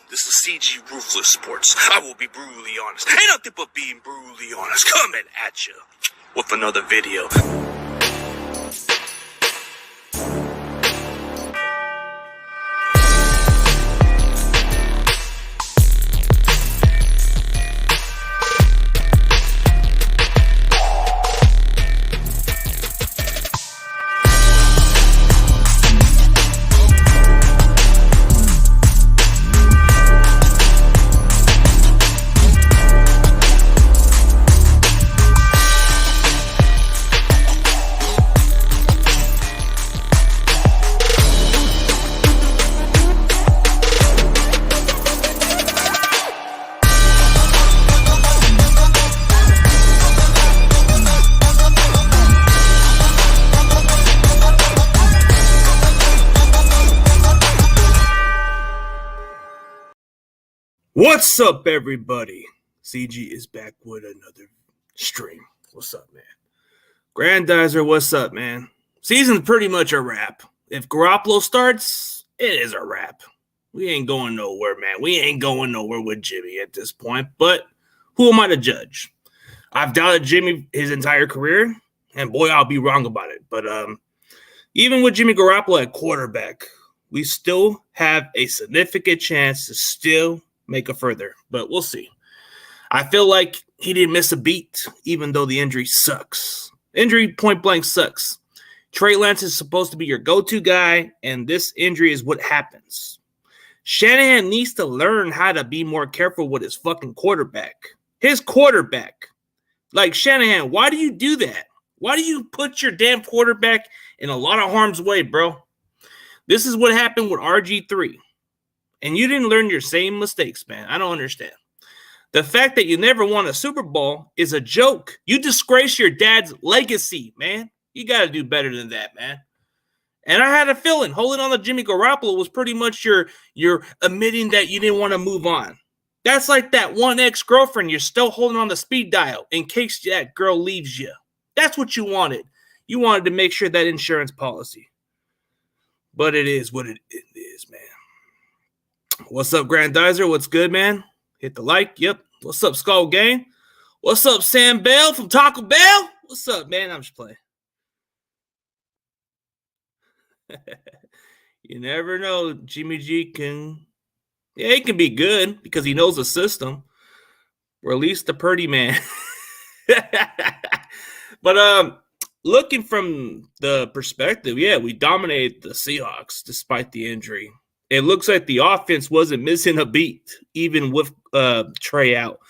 This is CG Ruthless Sports. I will be brutally honest. Ain't nothing but being brutally honest. Coming at you with another video. What's up, everybody? CG is back with another stream. What's up, man? Grandizer, what's up, man? Season's pretty much a wrap. If Garoppolo starts, it is a wrap. We ain't going nowhere, man. We ain't going nowhere with Jimmy at this point, but who am I to judge? I've doubted Jimmy his entire career, and boy, I'll be wrong about it. But even with Jimmy Garoppolo at quarterback, we still have a significant chance to still make a further, but we'll see. I feel like he didn't miss a beat, even though the injury sucks. Injury point blank sucks. Trey Lance is supposed to be your go-to guy, and this injury is what happens. Shanahan needs to learn how to be more careful with his fucking quarterback. His quarterback. Like, Shanahan, why do you do that? Why do you put your damn quarterback in a lot of harm's way, bro? This is what happened with RG3. And you didn't learn your same mistakes, man. I don't understand. The fact that you never won a Super Bowl is a joke. You disgrace your dad's legacy, man. You got to do better than that, man. And I had a feeling holding on to Jimmy Garoppolo was pretty much your admitting that you didn't want to move on. That's like that one ex-girlfriend you're still holding on the speed dial in case that girl leaves you. That's what you wanted. You wanted to make sure that insurance policy. But it is what it is, man. What's up, Grandizer? What's good, man? Hit the like. Yep. What's up, Skull Gang? What's up, Sam Bell from Taco Bell? What's up, man? I'm just playing. You never know. Jimmy G he can be good because he knows the system. Release the Purdy man. But looking from the perspective, yeah, we dominated the Seahawks despite the injury. It looks like the offense wasn't missing a beat, even with Trey out.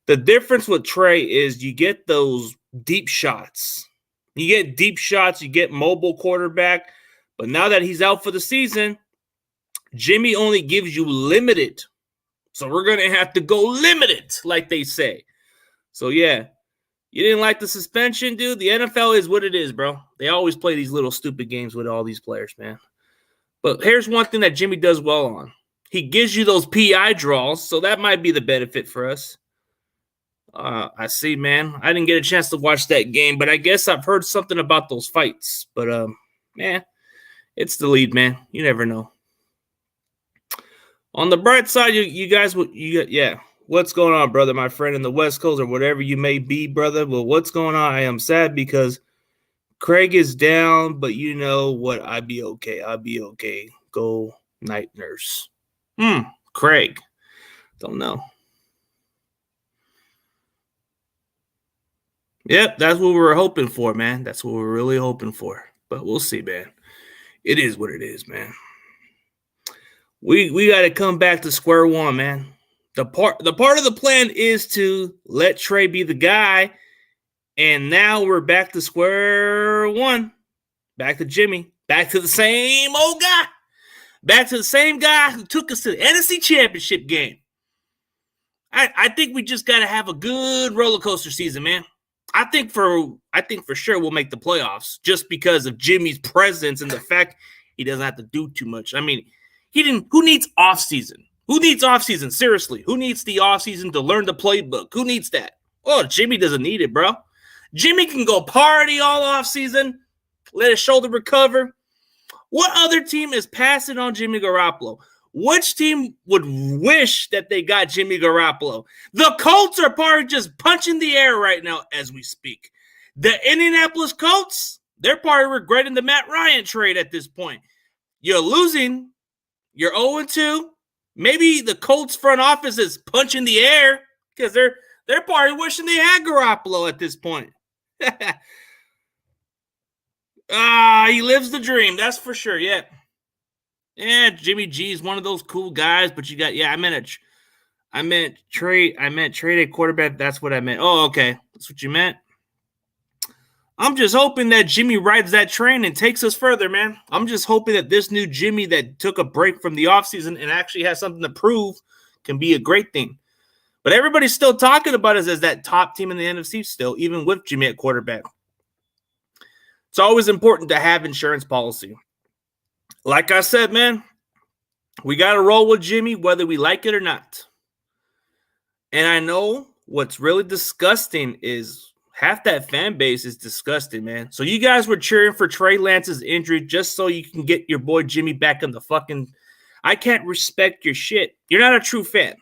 The difference with Trey is you get those deep shots. You get deep shots, you get mobile quarterback. But now that he's out for the season, Jimmy only gives you limited. So we're going to have to go limited, like they say. So, yeah, you didn't like the suspension, dude? The NFL is what it is, bro. They always play these little stupid games with all these players, man. But here's one thing that Jimmy does well on. He gives you those PI draws, so that might be the benefit for us. I see, man. I didn't get a chance to watch that game, but I guess I've heard something about those fights. But, man, it's the lead, man. You never know. On the bright side, you guys, yeah. What's going on, brother, my friend in the West Coast or whatever you may be, brother? Well, what's going on? I am sad because Craig is down, but you know what? I'll be okay. I'll be okay. Go night nurse. Craig. Don't know. Yep, that's what we were hoping for, man. That's what we're really hoping for. But we'll see, man. It is what it is, man. We got to come back to square one, man. The part of the plan is to let Trey be the guy. And now we're back to square one. Back to Jimmy. Back to the same old guy. Back to the same guy who took us to the NFC Championship game. I think we just got to have a good roller coaster season, man. I think for sure we'll make the playoffs just because of Jimmy's presence and the fact he doesn't have to do too much. I mean, who needs offseason? Who needs offseason? Seriously, who needs the offseason to learn the playbook? Who needs that? Oh, Jimmy doesn't need it, bro. Jimmy can go party all offseason, let his shoulder recover. What other team is passing on Jimmy Garoppolo? Which team would wish that they got Jimmy Garoppolo? The Colts are probably just punching the air right now as we speak. The Indianapolis Colts, they're probably regretting the Matt Ryan trade at this point. You're losing. You're 0-2. Maybe the Colts front office is punching the air because they're probably wishing they had Garoppolo at this point. He lives the dream, that's for sure. Yeah. Yeah, Jimmy G is one of those cool guys, but you got I meant trade a quarterback. That's what I meant. Oh, okay. That's what you meant. I'm just hoping that Jimmy rides that train and takes us further, man. I'm just hoping that this new Jimmy that took a break from the offseason and actually has something to prove can be a great thing. But everybody's still talking about us as that top team in the NFC still, even with Jimmy at quarterback. It's always important to have insurance policy. Like I said, man, we got to roll with Jimmy whether we like it or not. And I know what's really disgusting is half that fan base is disgusting, man. So you guys were cheering for Trey Lance's injury just so you can get your boy Jimmy back in the fucking – I can't respect your shit. You're not a true fan.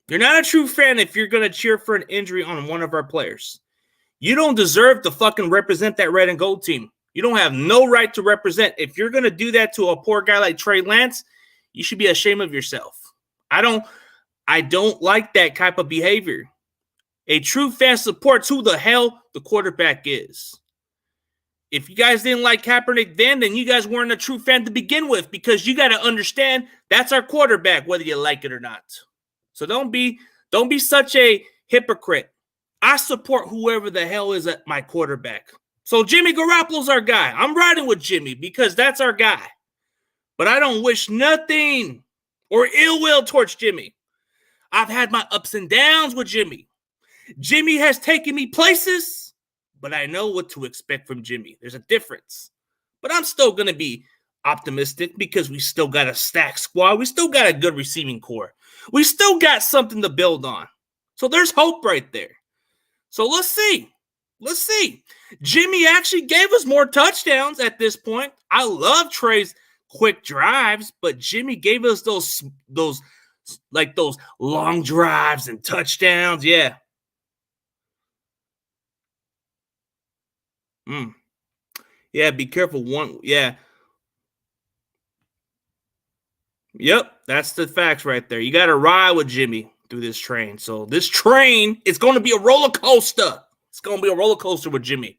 You're not a true fan if you're going to cheer for an injury on one of our players. You don't deserve to fucking represent that red and gold team. You don't have no right to represent. If you're going to do that to a poor guy like Trey Lance, you should be ashamed of yourself. I don't like that type of behavior. A true fan supports who the hell the quarterback is. If you guys didn't like Kaepernick then you guys weren't a true fan to begin with, because you got to understand that's our quarterback, whether you like it or not. So don't be such a hypocrite. I support whoever the hell is at my quarterback. So Jimmy Garoppolo's our guy. I'm riding with Jimmy because that's our guy. But I don't wish nothing or ill will towards Jimmy. I've had my ups and downs with Jimmy. Jimmy has taken me places, but I know what to expect from Jimmy. There's a difference. But I'm still going to be optimistic because we still got a stacked squad. We still got a good receiving core. We still got something to build on. So there's hope right there. So let's see. Let's see. Jimmy actually gave us more touchdowns at this point. I love Trey's quick drives, but Jimmy gave us those long drives and touchdowns. Yeah. Yeah, be careful. Yeah. Yep, that's the facts right there. You got to ride with Jimmy through this train. So this train is going to be a roller coaster. It's going to be a roller coaster with Jimmy.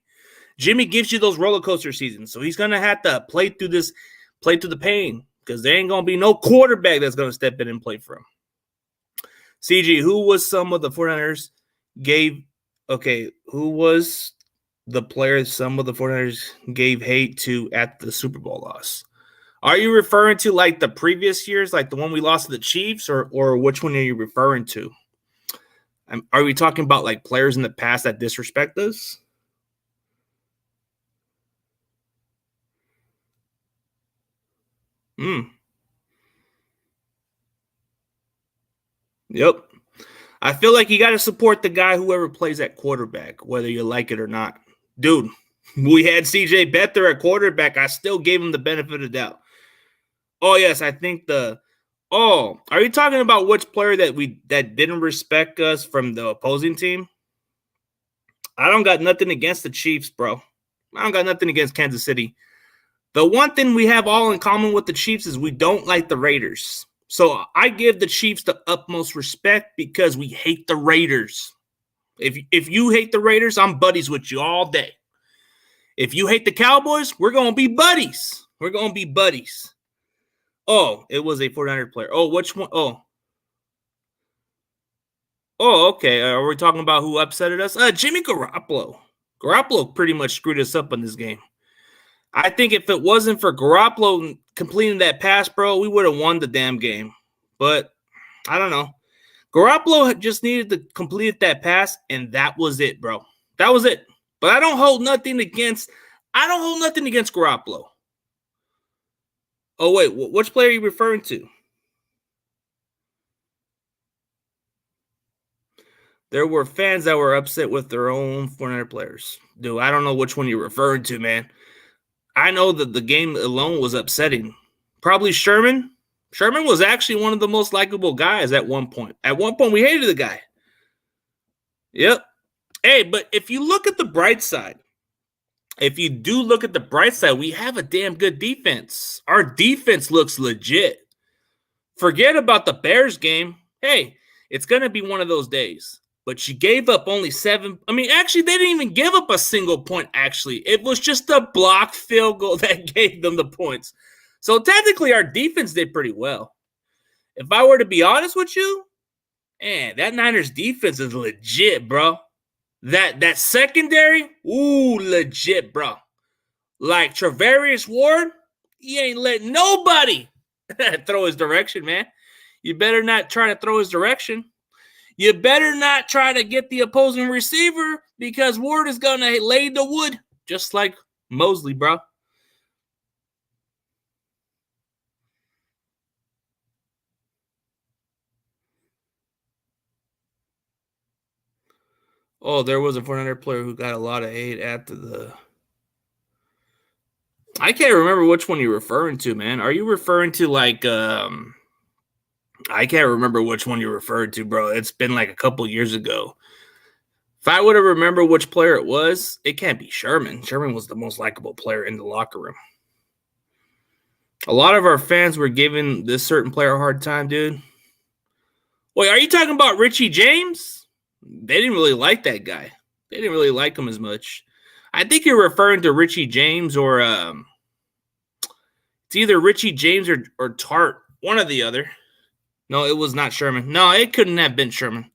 Jimmy gives you those roller coaster seasons. So he's going to have to play through the pain, because there ain't going to be no quarterback that's going to step in and play for him. CG, who was some of the 49ers who was the player some of the 49ers gave hate to at the Super Bowl loss? Are you referring to like the previous years, like the one we lost to the Chiefs, or which one are you referring to? Are we talking about like players in the past that disrespect us? Yep. I feel like you got to support the guy, whoever plays at quarterback, whether you like it or not. Dude, we had CJ Beathard at quarterback. I still gave him the benefit of the doubt. Oh, yes, I think are you talking about which player that didn't respect us from the opposing team? I don't got nothing against the Chiefs, bro. I don't got nothing against Kansas City. The one thing we have all in common with the Chiefs is we don't like the Raiders. So I give the Chiefs the utmost respect because we hate the Raiders. If you hate the Raiders, I'm buddies with you all day. If you hate the Cowboys, we're going to be buddies. We're going to be buddies. Oh, it was a 49er player. Oh, which one? Oh, okay. Are we talking about who upsetted us? Jimmy Garoppolo. Garoppolo pretty much screwed us up in this game. I think if it wasn't for Garoppolo completing that pass, bro, we would have won the damn game. But I don't know. Garoppolo just needed to complete that pass, and that was it, bro. That was it. But I don't hold nothing against Garoppolo. Oh, wait, which player are you referring to? There were fans that were upset with their own 49er players. Dude, I don't know which one you're referring to, man. I know that the game alone was upsetting. Probably Sherman. Sherman was actually one of the most likable guys at one point. At one point, we hated the guy. Yep. Hey, but if you look at the bright side, we have a damn good defense. Our defense looks legit. Forget about the Bears game. Hey, it's going to be one of those days. But she gave up only 7. I mean, actually, they didn't even give up a single point, actually. It was just a blocked field goal that gave them the points. So technically, our defense did pretty well. If I were to be honest with you, man, that Niners defense is legit, bro. That secondary, ooh, legit, bro. Like Travarius Ward, he ain't letting nobody throw his direction, man. You better not try to throw his direction. You better not try to get the opposing receiver because Ward is going to lay the wood just like Mosley, bro. Oh, there was a 400 player who got a lot of hate after the... I can't remember which one you're referring to, man. Are you referring to like... I can't remember which one you're referring to, bro. It's been like a couple years ago. If I would have remembered which player it was, it can't be Sherman. Sherman was the most likable player in the locker room. A lot of our fans were giving this certain player a hard time, dude. Wait, are you talking about Richie James? They didn't really like that guy. They didn't really like him as much. I think you're referring to Richie James or it's either Richie James or Tart, one or the other. No, it was not Sherman. No, it couldn't have been Sherman.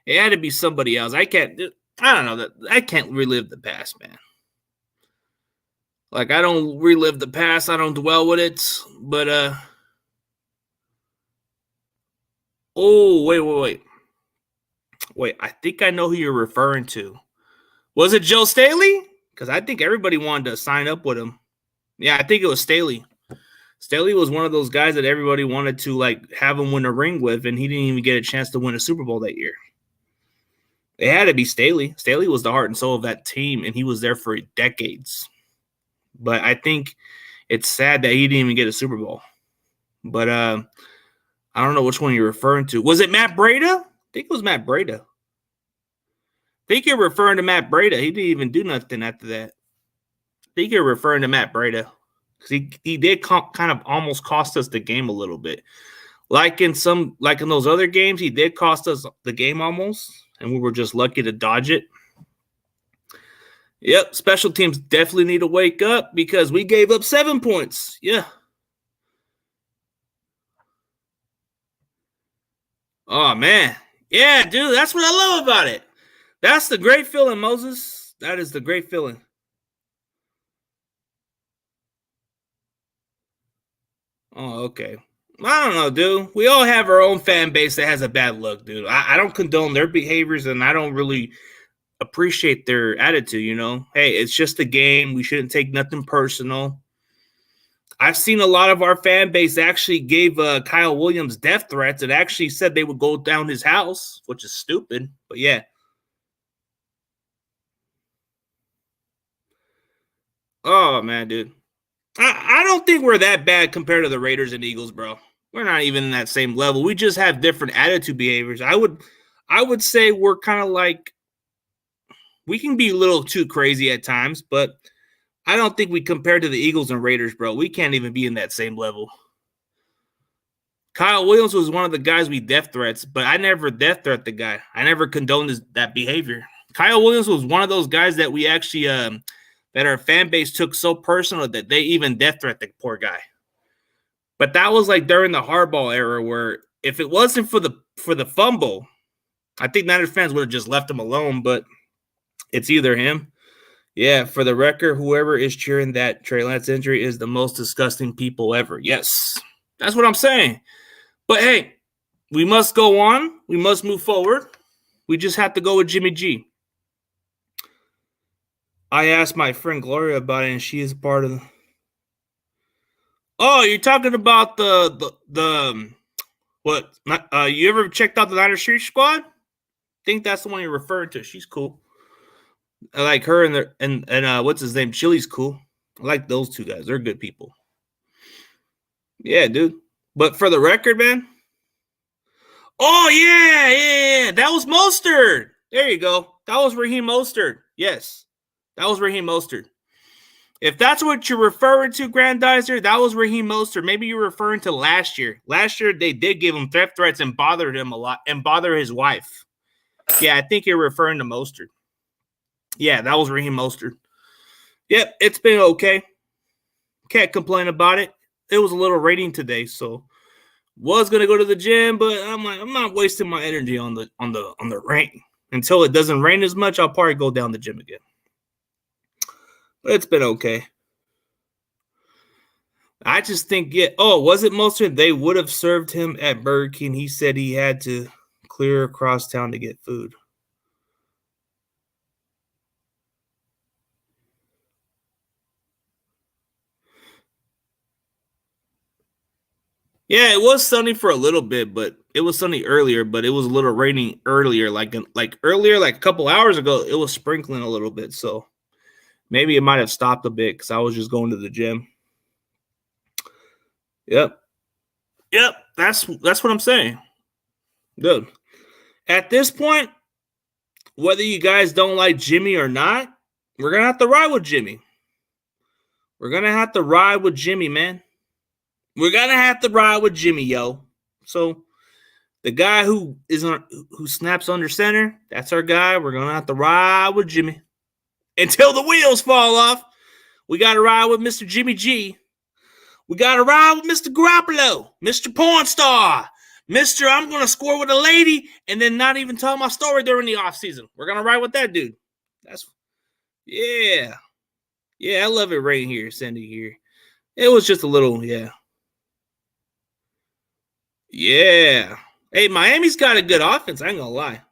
It had to be somebody else. I don't know. I can't relive the past, man. Like, I don't relive the past. I don't dwell with it. But, oh, wait. Wait, I think I know who you're referring to. Was it Joe Staley? Because I think everybody wanted to sign up with him. Yeah, I think it was Staley. Staley was one of those guys that everybody wanted to, like, have him win a ring with, and he didn't even get a chance to win a Super Bowl that year. It had to be Staley. Staley was the heart and soul of that team, and he was there for decades. But I think it's sad that he didn't even get a Super Bowl. But I don't know which one you're referring to. Was it Matt Breida? I think it was Matt Breida. I think you're referring to Matt Breida. He didn't even do nothing after that. I think you're referring to Matt Breida. Because he did kind of almost cost us the game a little bit. Like in those other games, he did cost us the game almost. And we were just lucky to dodge it. Yep, special teams definitely need to wake up because we gave up 7 points. Yeah. Oh, man. Yeah, dude, that's what I love about it. That's the great feeling, Moses. That is the great feeling. Oh, okay. I don't know, dude. We all have our own fan base that has a bad look, dude. I don't condone their behaviors, and I don't really appreciate their attitude, you know? Hey, it's just a game. We shouldn't take nothing personal. I've seen a lot of our fan base actually gave Kyle Williams death threats and actually said they would go down his house, which is stupid. But, yeah. Oh, man, dude. I don't think we're that bad compared to the Raiders and Eagles, bro. We're not even in that same level. We just have different attitude behaviors. I would say we're kind of like, we can be a little too crazy at times, but I don't think we compare to the Eagles and Raiders, bro. We can't even be in that same level. Kyle Williams was one of the guys we death threats, but I never death threat the guy. I never condoned that behavior. Kyle Williams was one of those guys that we actually that our fan base took so personal that they even death threat the poor guy. But that was like during the Harbaugh era where if it wasn't for the fumble, I think Niners fans would have just left him alone, but it's either him. Yeah, for the record, whoever is cheering that Trey Lance injury is the most disgusting people ever. Yes, that's what I'm saying. But hey, we must go on. We must move forward. We just have to go with Jimmy G. I asked my friend Gloria about it, and she is part of the... Oh, you're talking about the what? You ever checked out the Niners Street Squad? I think that's the one you're referring to. She's cool. I like her and what's his name? Chili's cool. I like those two guys. They're good people. Yeah, dude. But for the record, man. Oh, yeah. That was Mostert. There you go. That was Raheem Mostert. Yes. That was Raheem Mostert. If that's what you're referring to, Grandizer, that was Raheem Mostert. Maybe you're referring to last year. Last year, they did give him theft threats and bothered him a lot and bother his wife. Yeah, I think you're referring to Mostert. Yeah, that was Raheem Mostert. Yep, it's been okay. Can't complain about it. It was a little raining today, so was gonna go to the gym, but I'm like, I'm not wasting my energy on the rain. Until it doesn't rain as much, I'll probably go down the gym again. But it's been okay. I just think, was it Mostert? They would have served him at Burger King. He said he had to clear across town to get food. Yeah, it was sunny for a little bit, but it was sunny earlier, but it was a little raining earlier, like a couple hours ago, it was sprinkling a little bit, so maybe it might have stopped a bit because I was just going to the gym. Yep, that's what I'm saying. Good. At this point, whether you guys don't like Jimmy or not, we're gonna have to ride with Jimmy. We're gonna have to ride with Jimmy, man. We're gonna have to ride with Jimmy, yo. So the guy who snaps under center, that's our guy. We're gonna have to ride with Jimmy until the wheels fall off. We gotta ride with Mr. Jimmy G. We gotta ride with Mr. Garoppolo, Mr. Porn Star, Mr. I'm gonna score with a lady and then not even tell my story during the offseason. We're gonna ride with that dude. Yeah, I love it right here, Cindy. Here, it was just a little, yeah. Hey, Miami's got a good offense. I ain't gonna lie.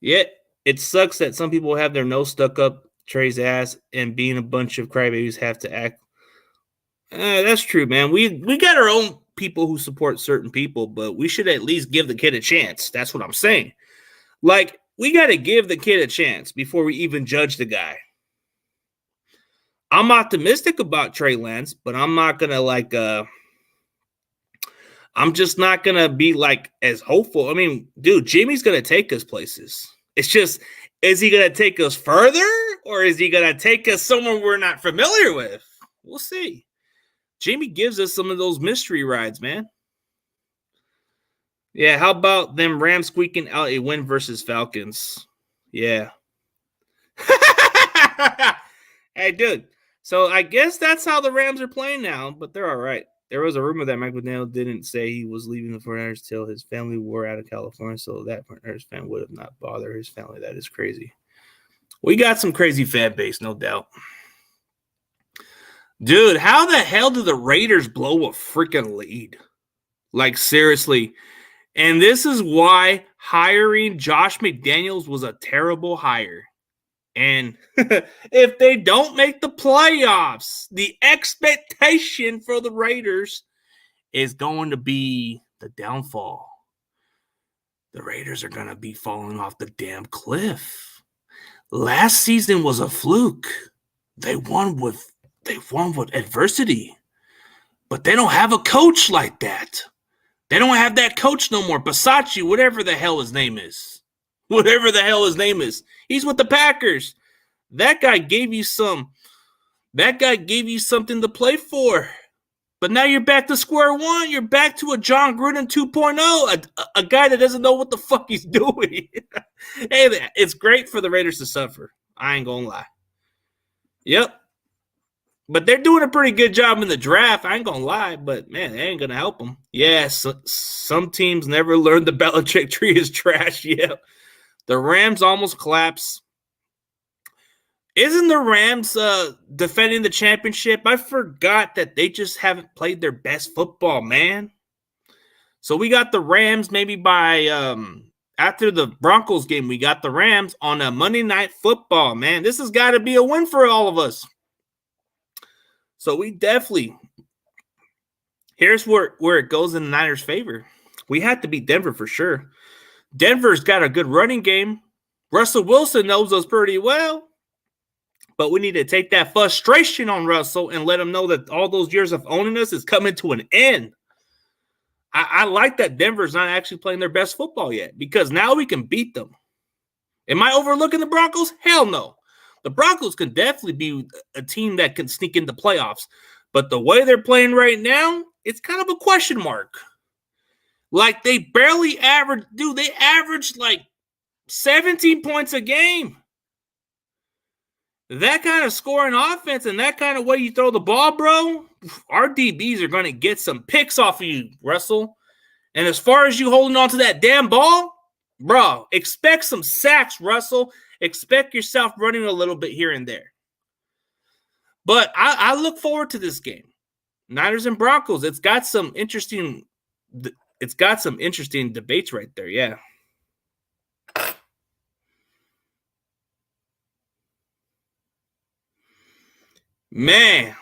Yet it sucks that some people have their nose stuck up Trey's ass and being a bunch of crybabies have to act. That's true, man. We got our own people who support certain people, but we should at least give the kid a chance. That's what I'm saying. Like, we got to give the kid a chance before we even judge the guy. I'm optimistic about Trey Lance, but I'm not going to I'm just not going to be like as hopeful. I mean, dude, Jimmy's going to take us places. It's just, is he going to take us further or is he going to take us somewhere we're not familiar with? We'll see. Jimmy gives us some of those mystery rides, man. Yeah, how about them Rams squeaking out a win versus Falcons? Yeah. Hey, dude. So I guess that's how the Rams are playing now, but they're all right. There was a rumor that Mike McDaniel didn't say he was leaving the 49ers till his family were out of California, so that 49ers fan would have not bothered his family. That is crazy. We got some crazy fan base, no doubt. Dude, how the hell did the Raiders blow a freaking lead? Like, seriously. And this is why hiring Josh McDaniels was a terrible hire. And if they don't make the playoffs, the expectation for the Raiders is going to be the downfall. The Raiders are going to be falling off the damn cliff. Last season was a fluke. They won with adversity. But they don't have a coach like that. They don't have that coach no more. Bisaccia, whatever the hell his name is. He's with the Packers. That guy gave you something to play for. But now you're back to square one. You're back to a John Gruden 2.0, a guy that doesn't know what the fuck he's doing. Hey, it's great for the Raiders to suffer. I ain't gonna lie. Yep. But they're doing a pretty good job in the draft. I ain't gonna lie, but man, they ain't gonna help them. Yes, some teams never learned the Belichick tree is trash. Yeah, the Rams almost collapsed. Isn't the Rams defending the championship? I forgot that they just haven't played their best football, man. So we got the Rams maybe by after the Broncos game. We got the Rams on a Monday Night Football, man. This has got to be a win for all of us. So we definitely, here's where it goes in the Niners' favor. We have to beat Denver for sure. Denver's got a good running game. Russell Wilson knows us pretty well. But we need to take that frustration on Russell and let him know that all those years of owning us is coming to an end. I like that Denver's not actually playing their best football yet because now we can beat them. Am I overlooking the Broncos? Hell no. The Broncos can definitely be a team that can sneak into playoffs. But the way they're playing right now, it's kind of a question mark. Like they barely average, dude, they averaged like 17 points a game. That kind of scoring offense and that kind of way you throw the ball, bro, our DBs are going to get some picks off of you, Russell. And as far as you holding on to that damn ball, bro, expect some sacks, Russell. Expect yourself running a little bit here and there. But I look forward to this game. Niners and Broncos. It's got some interesting debates right there, yeah. Man,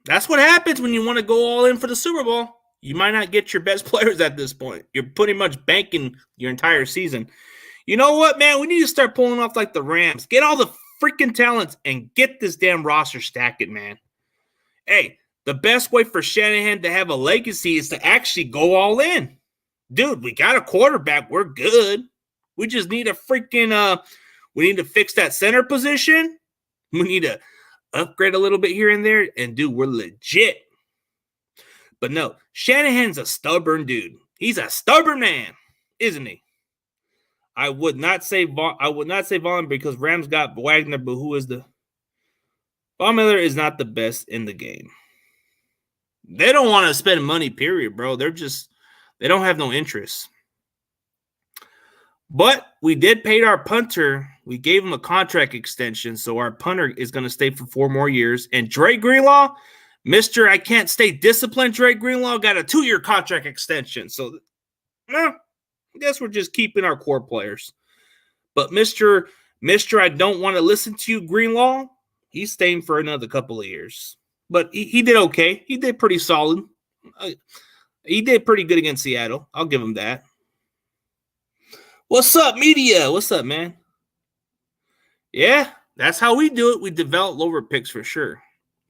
that's what happens when you want to go all in for the Super Bowl. You might not get your best players at this point. You're pretty much banking your entire season. You know what, man? We need to start pulling off like the Rams. Get all the freaking talents and get this damn roster stacking, man. Hey, the best way for Shanahan to have a legacy is to actually go all in. Dude, we got a quarterback. We're good. We just need a freaking we need to fix that center position. We need to upgrade a little bit here and there, and dude, we're legit. But no, Shanahan's a stubborn dude. He's a stubborn man, isn't he? I would not say Vaughn because Rams got Wagner, but who is the Von Miller is not the best in the game. They don't want to spend money, period, bro. They don't have no interest. But we did pay our punter. We gave him a contract extension, so our punter is going to stay for 4 more years. And Dre Greenlaw, Mr. I can't stay disciplined, Dre Greenlaw got a 2-year contract extension. So, I guess we're just keeping our core players. But Mr. I don't want to listen to you, Greenlaw, he's staying for another couple of years. But he did okay. He did pretty solid. He did pretty good against Seattle. I'll give him that. What's up, media? What's up, man? Yeah, that's how we do it. We develop lower picks for sure.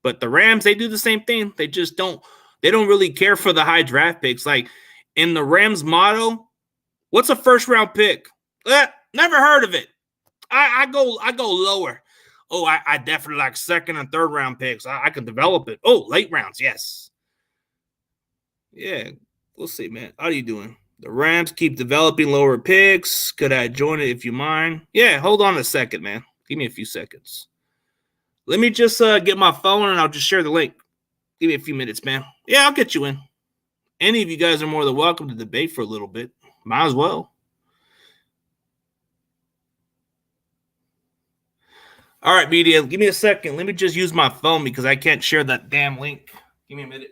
But the Rams, they do the same thing. They just don't really care for the high draft picks. Like in the Rams motto, what's a first round pick? Never heard of it. I go lower. Oh, I definitely like second and third round picks. I can develop it. Oh, late rounds, yes. Yeah, we'll see, man. How are you doing? The Rams keep developing lower picks. Could I join it if you mind? Yeah, hold on a second, man. Give me a few seconds. Let me just get my phone and I'll just share the link. Give me a few minutes, man. Yeah, I'll get you in. Any of you guys are more than welcome to debate for a little bit. Might as well. All right, media, give me a second. Let me just use my phone because I can't share that damn link. Give me a minute.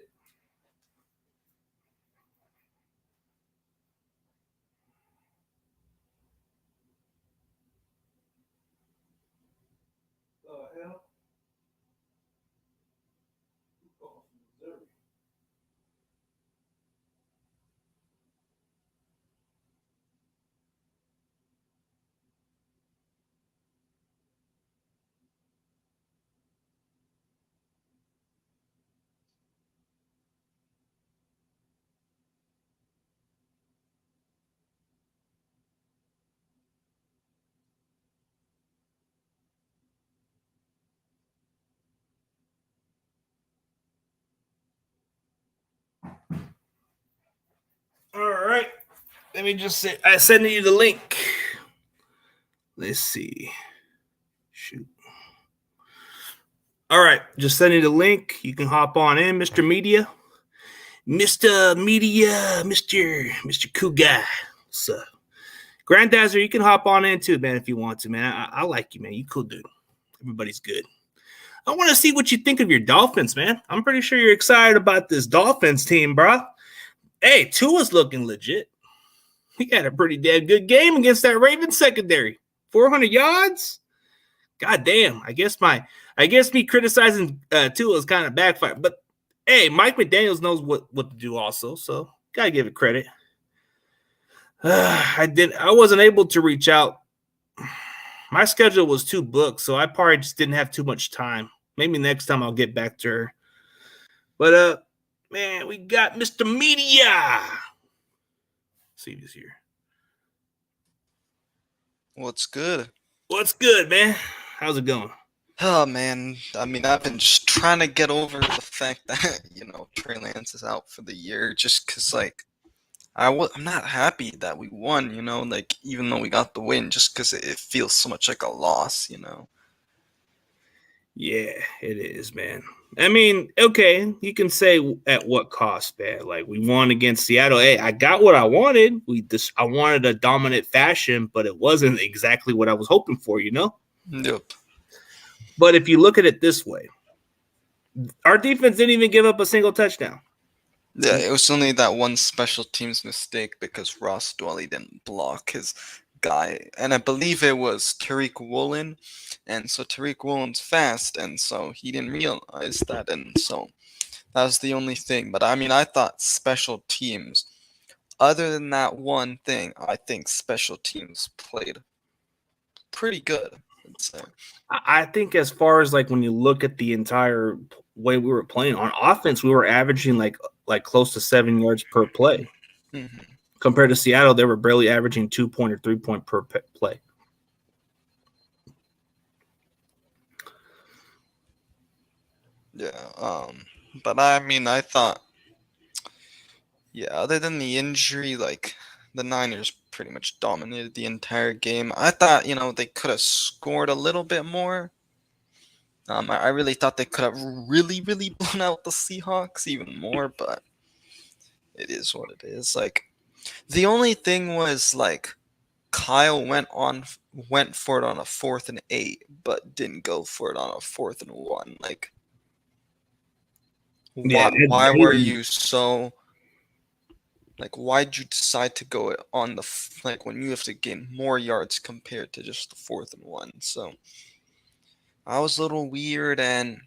All right. Let me just say, I send you the link. Let's see. Shoot. All right. Just send you the link. You can hop on in, Mr. Media. Mr. Media, Mr. Cool Guy. So, Grandazzer, you can hop on in too, man, if you want to, man. I like you, man. You cool dude. Everybody's good. I want to see what you think of your Dolphins, man. I'm pretty sure you're excited about this Dolphins team, bro. Hey, Tua's looking legit. He had a pretty damn good game against that Ravens secondary. 400 yards? God damn. I guess me criticizing Tua is kind of backfired. But hey, Mike McDaniels knows what to do also, so gotta give it credit. I wasn't able to reach out. My schedule was too booked, so I probably just didn't have too much time. Maybe next time I'll get back to her. But man, we got Mr. Media. See if he's here. What's good? What's good, man? How's it going? Oh man, I mean, I've been just trying to get over the fact that Trey Lance is out for the year, just cause like I'm not happy that we won, like even though we got the win, just cause it feels so much like a loss. Yeah, it is, man. I mean, okay, you can say at what cost, man. Like we won against Seattle. Hey, I got what I wanted. I wanted a dominant fashion, but it wasn't exactly what I was hoping for, Yep. But if you look at it this way, our defense didn't even give up a single touchdown. Yeah, it was only that one special teams mistake because Ross Dwelly didn't block his guy, and I believe it was Tariq Woolen, and so Tariq Woolen's fast, and so he didn't realize that, and so that was the only thing. But I mean, I thought special teams, other than that one thing, I think special teams played pretty good, I'd say. I think as far as like when you look at the entire way we were playing on offense, we were averaging like close to 7 yards per play. Mm-hmm. Compared to Seattle, they were barely averaging 2-point or 3-point per play. Yeah, but I mean, I thought, other than the injury, like the Niners pretty much dominated the entire game. I thought, they could have scored a little bit more. I really thought they could have really, really blown out the Seahawks even more, but it is what it is. Like, the only thing was like Kyle went for it on a 4th and 8, but didn't go for it on a 4th and 1. Like, why were you so? Like, why'd you decide to go on when you have to gain more yards compared to just the 4th and 1? So I was a little weird, and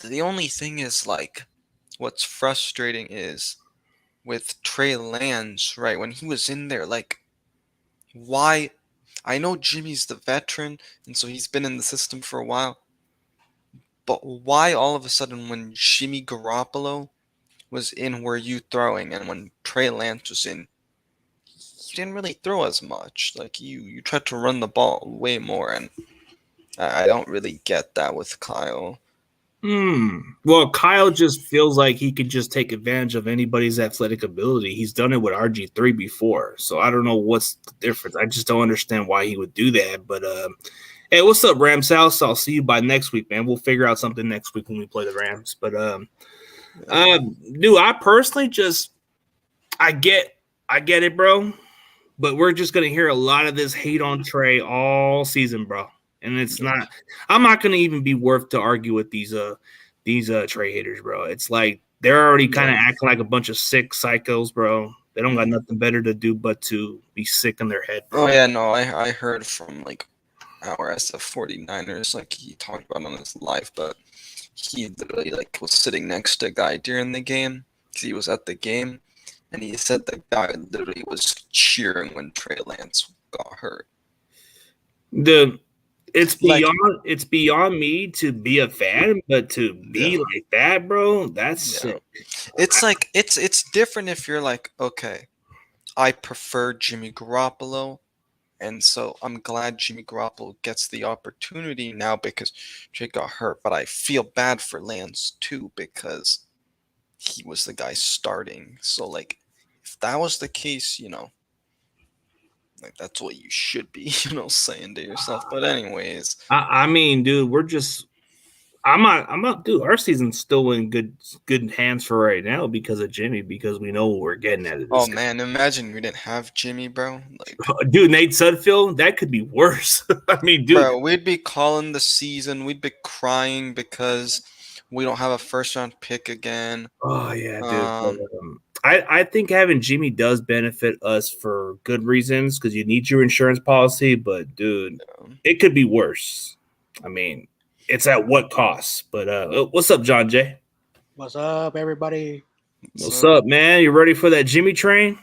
the only thing is, like, what's frustrating is with Trey Lance, right? When he was in there, like, why? I know Jimmy's the veteran, and so he's been in the system for a while, but why all of a sudden when Jimmy Garoppolo was in were you throwing, and when Trey Lance was in, you didn't really throw as much. Like you tried to run the ball way more, and I don't really get that with Kyle. Well, Kyle just feels like he could just take advantage of anybody's athletic ability. He's done it with RG3 before, so I don't know what's the difference. I just don't understand why he would do that. But hey, what's up, Rams House? I'll see you by next week, man. We'll figure out something next week when we play the Rams. But dude, I personally I get it, bro. But we're just gonna hear a lot of this hate on Trey all season, bro. And it's not. I'm not gonna even be worth to argue with these Trey haters, bro. It's like they're already kind of acting like a bunch of sick psychos, bro. They don't got nothing better to do but to be sick in their head, bro. Oh yeah, no, I heard from like our SF 49ers, like he talked about on his live, but he literally like was sitting next to a guy during the game because he was at the game, and he said the guy literally was cheering when Trey Lance got hurt. It's beyond me to be a fan, but to be like that, bro, that's sick. It's like it's different if you're like, okay, I prefer Jimmy Garoppolo, and so I'm glad Jimmy Garoppolo gets the opportunity now because Trey got hurt, but I feel bad for Lance too because he was the guy starting. So like, if that was the case, like that's what you should be, saying to yourself. But anyways, I mean, dude, I'm not, dude. Our season's still in good hands for right now because of Jimmy, because we know what we're getting at it. Oh man, imagine we didn't have Jimmy, bro. Like, dude, Nate Sudfeld, that could be worse. I mean, dude, bro, we'd be calling the season, we'd be crying because we don't have a first round pick again. Oh yeah, dude. I think having Jimmy does benefit us for good reasons because you need your insurance policy, but dude, it could be worse. I mean, it's at what cost? But what's up, John Jay? What's up, everybody? What's up, man? You ready for that Jimmy train?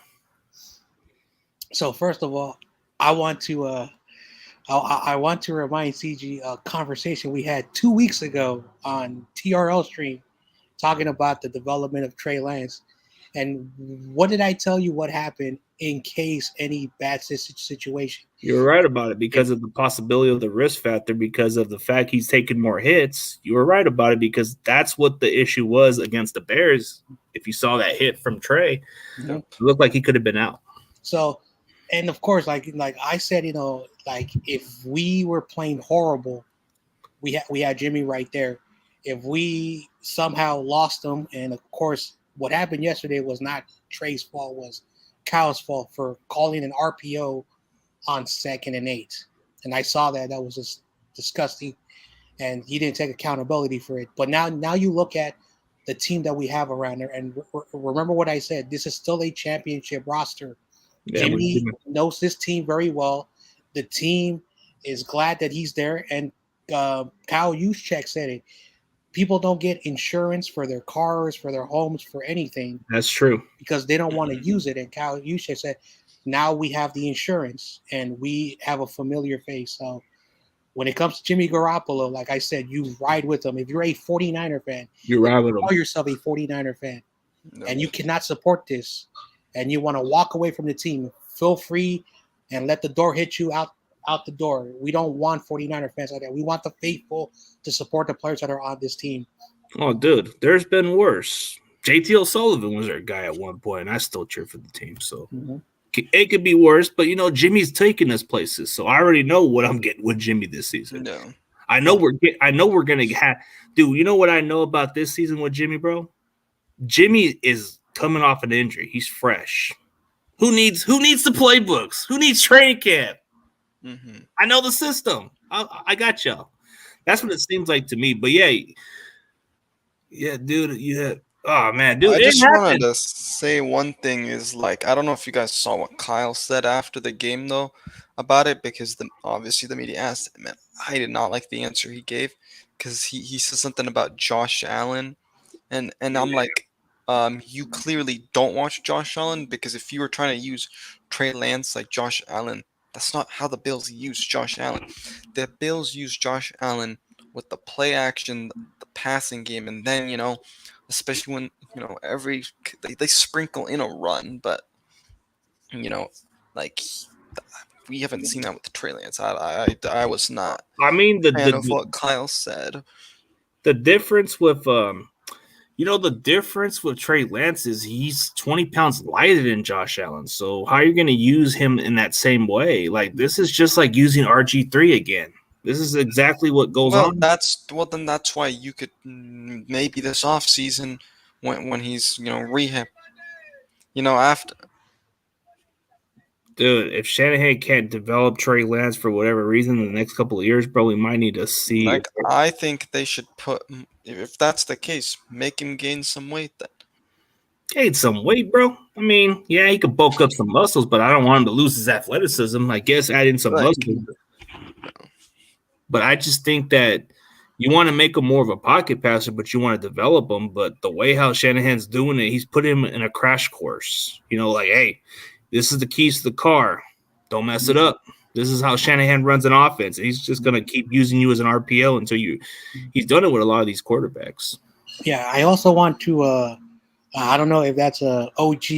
So first of all, I want to I want to remind CG a conversation we had 2 weeks ago on TRL stream talking about the development of Trey Lance. And what did I tell you what happened in case any bad situation? You were right about it because of the possibility of the risk factor, because of the fact he's taking more hits. You were right about it because that's what the issue was against the Bears. If you saw that hit from Trey, it looked like he could have been out. So, and of course, like I said, like if we were playing horrible, we had Jimmy right there. If we somehow lost him, and of course, what happened yesterday was not Trey's fault, was Kyle's fault for calling an RPO on 2nd and 8. And I saw that was just disgusting, and he didn't take accountability for it. But now you look at the team that we have around there, and remember what I said. This is still a championship roster. Yeah, Jimmy knows this team very well. The team is glad that he's there, and Kyle Juszczyk said it. People don't get insurance for their cars, for their homes, for anything. That's true. Because they don't want to use it. And Kyle Juszczyk said, now we have the insurance and we have a familiar face. So when it comes to Jimmy Garoppolo, like I said, you ride with him. If you're a 49er fan, you ride with him. Call yourself a 49er fan. No. And you cannot support this and you want to walk away from the team, feel free and let the door hit you out the door. We don't want 49er fans like that. We want the faithful to support the players that are on this team. Oh, dude, there's been worse. JT O'Sullivan was our guy at one point, and I still cheer for the team. So it could be worse, but Jimmy's taking us places. So I already know what I'm getting with Jimmy this season. No. I know we're gonna have, dude. You know what I know about this season with Jimmy, bro? Jimmy is coming off an injury. He's fresh. Who needs the playbooks? Who needs training camp? I know the system. I got y'all. That's what it seems like to me. But yeah, dude. Yeah. Oh man, dude. I just wanted to say one thing is like I don't know if you guys saw what Kyle said after the game though about it because obviously the media asked him and I did not like the answer he gave because he said something about Josh Allen and I'm like you clearly don't watch Josh Allen because if you were trying to use Trey Lance like Josh Allen, that's not how the Bills use Josh Allen. The Bills use Josh Allen with the play action, the passing game, and then, especially when, they sprinkle in a run, but, like, we haven't seen that with Trey Lance. I was not a fan of what Kyle said. The difference with the difference with Trey Lance is he's 20 pounds lighter than Josh Allen. So how are you going to use him in that same way? Like, this is just like using RG3 again. This is exactly what goes on. Then that's why you could maybe this offseason when he's, rehab, after. Dude, if Shanahan can't develop Trey Lance for whatever reason in the next couple of years, bro, we might need to see. Like, I think they should if that's the case, make him gain some weight then. Gain some weight, bro. I mean, yeah, he could bulk up some muscles, but I don't want him to lose his athleticism. I guess add in some muscles. But I just think that you want to make him more of a pocket passer, but you want to develop him. But the way how Shanahan's doing it, he's put him in a crash course. Like, hey, this is the keys to the car. Don't mess it up. This is how Shanahan runs an offense. And he's just going to keep using you as an RPO until he's done it with a lot of these quarterbacks. Yeah, I also want to I don't know if that's OG,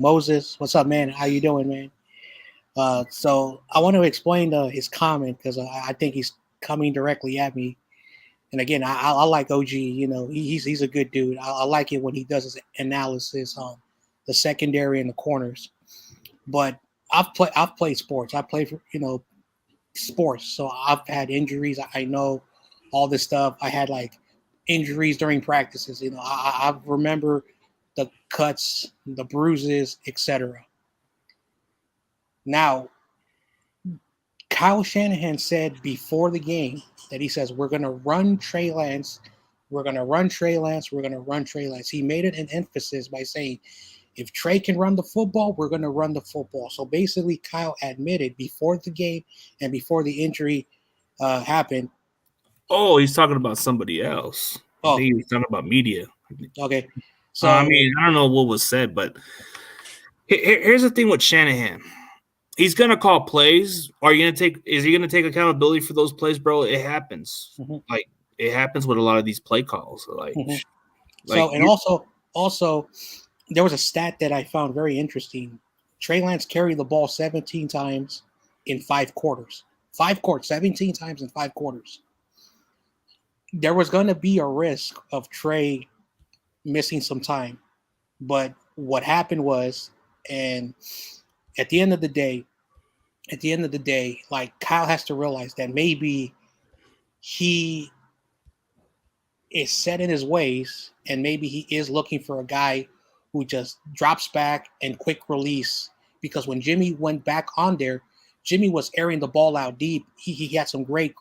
Moses. What's up, man? How you doing, man? So I want to explain his comment because I think he's coming directly at me. And again, I like OG. He's a good dude. I like it when he does his analysis on the secondary and the corners. But I've played sports. I play for sports, so I've had injuries. I know all this stuff. I had like injuries during practices. I remember the cuts, the bruises, etc. Now, Kyle Shanahan said before the game that he says we're going to run Trey Lance. We're going to run Trey Lance. We're going to run Trey Lance. He made it an emphasis by saying, if Trey can run the football, we're going to run the football. So basically, Kyle admitted before the game and before the injury happened. Oh, he's talking about somebody else. I think he was talking about media. Okay. So I mean, I don't know what was said, but here's the thing with Shanahan. he's gonna call plays. Are you gonna take? Is he gonna take accountability for those plays, bro? It happens. Mhm. Like it happens with a lot of these play calls. Mhm. Like So, and also, there was a stat that I found very interesting. Trey Lance carried the ball 17 times in 5 quarters. 5 quarters, 17 times in 5 quarters. There was going to be a risk of Trey missing some time, but what happened was, and at the end of the day, like Kyle has to realize that maybe he is set in his ways, and maybe he is looking for a guy who just drops back and quick release. Because when Jimmy went back on there, Jimmy was airing the ball out deep. He had some great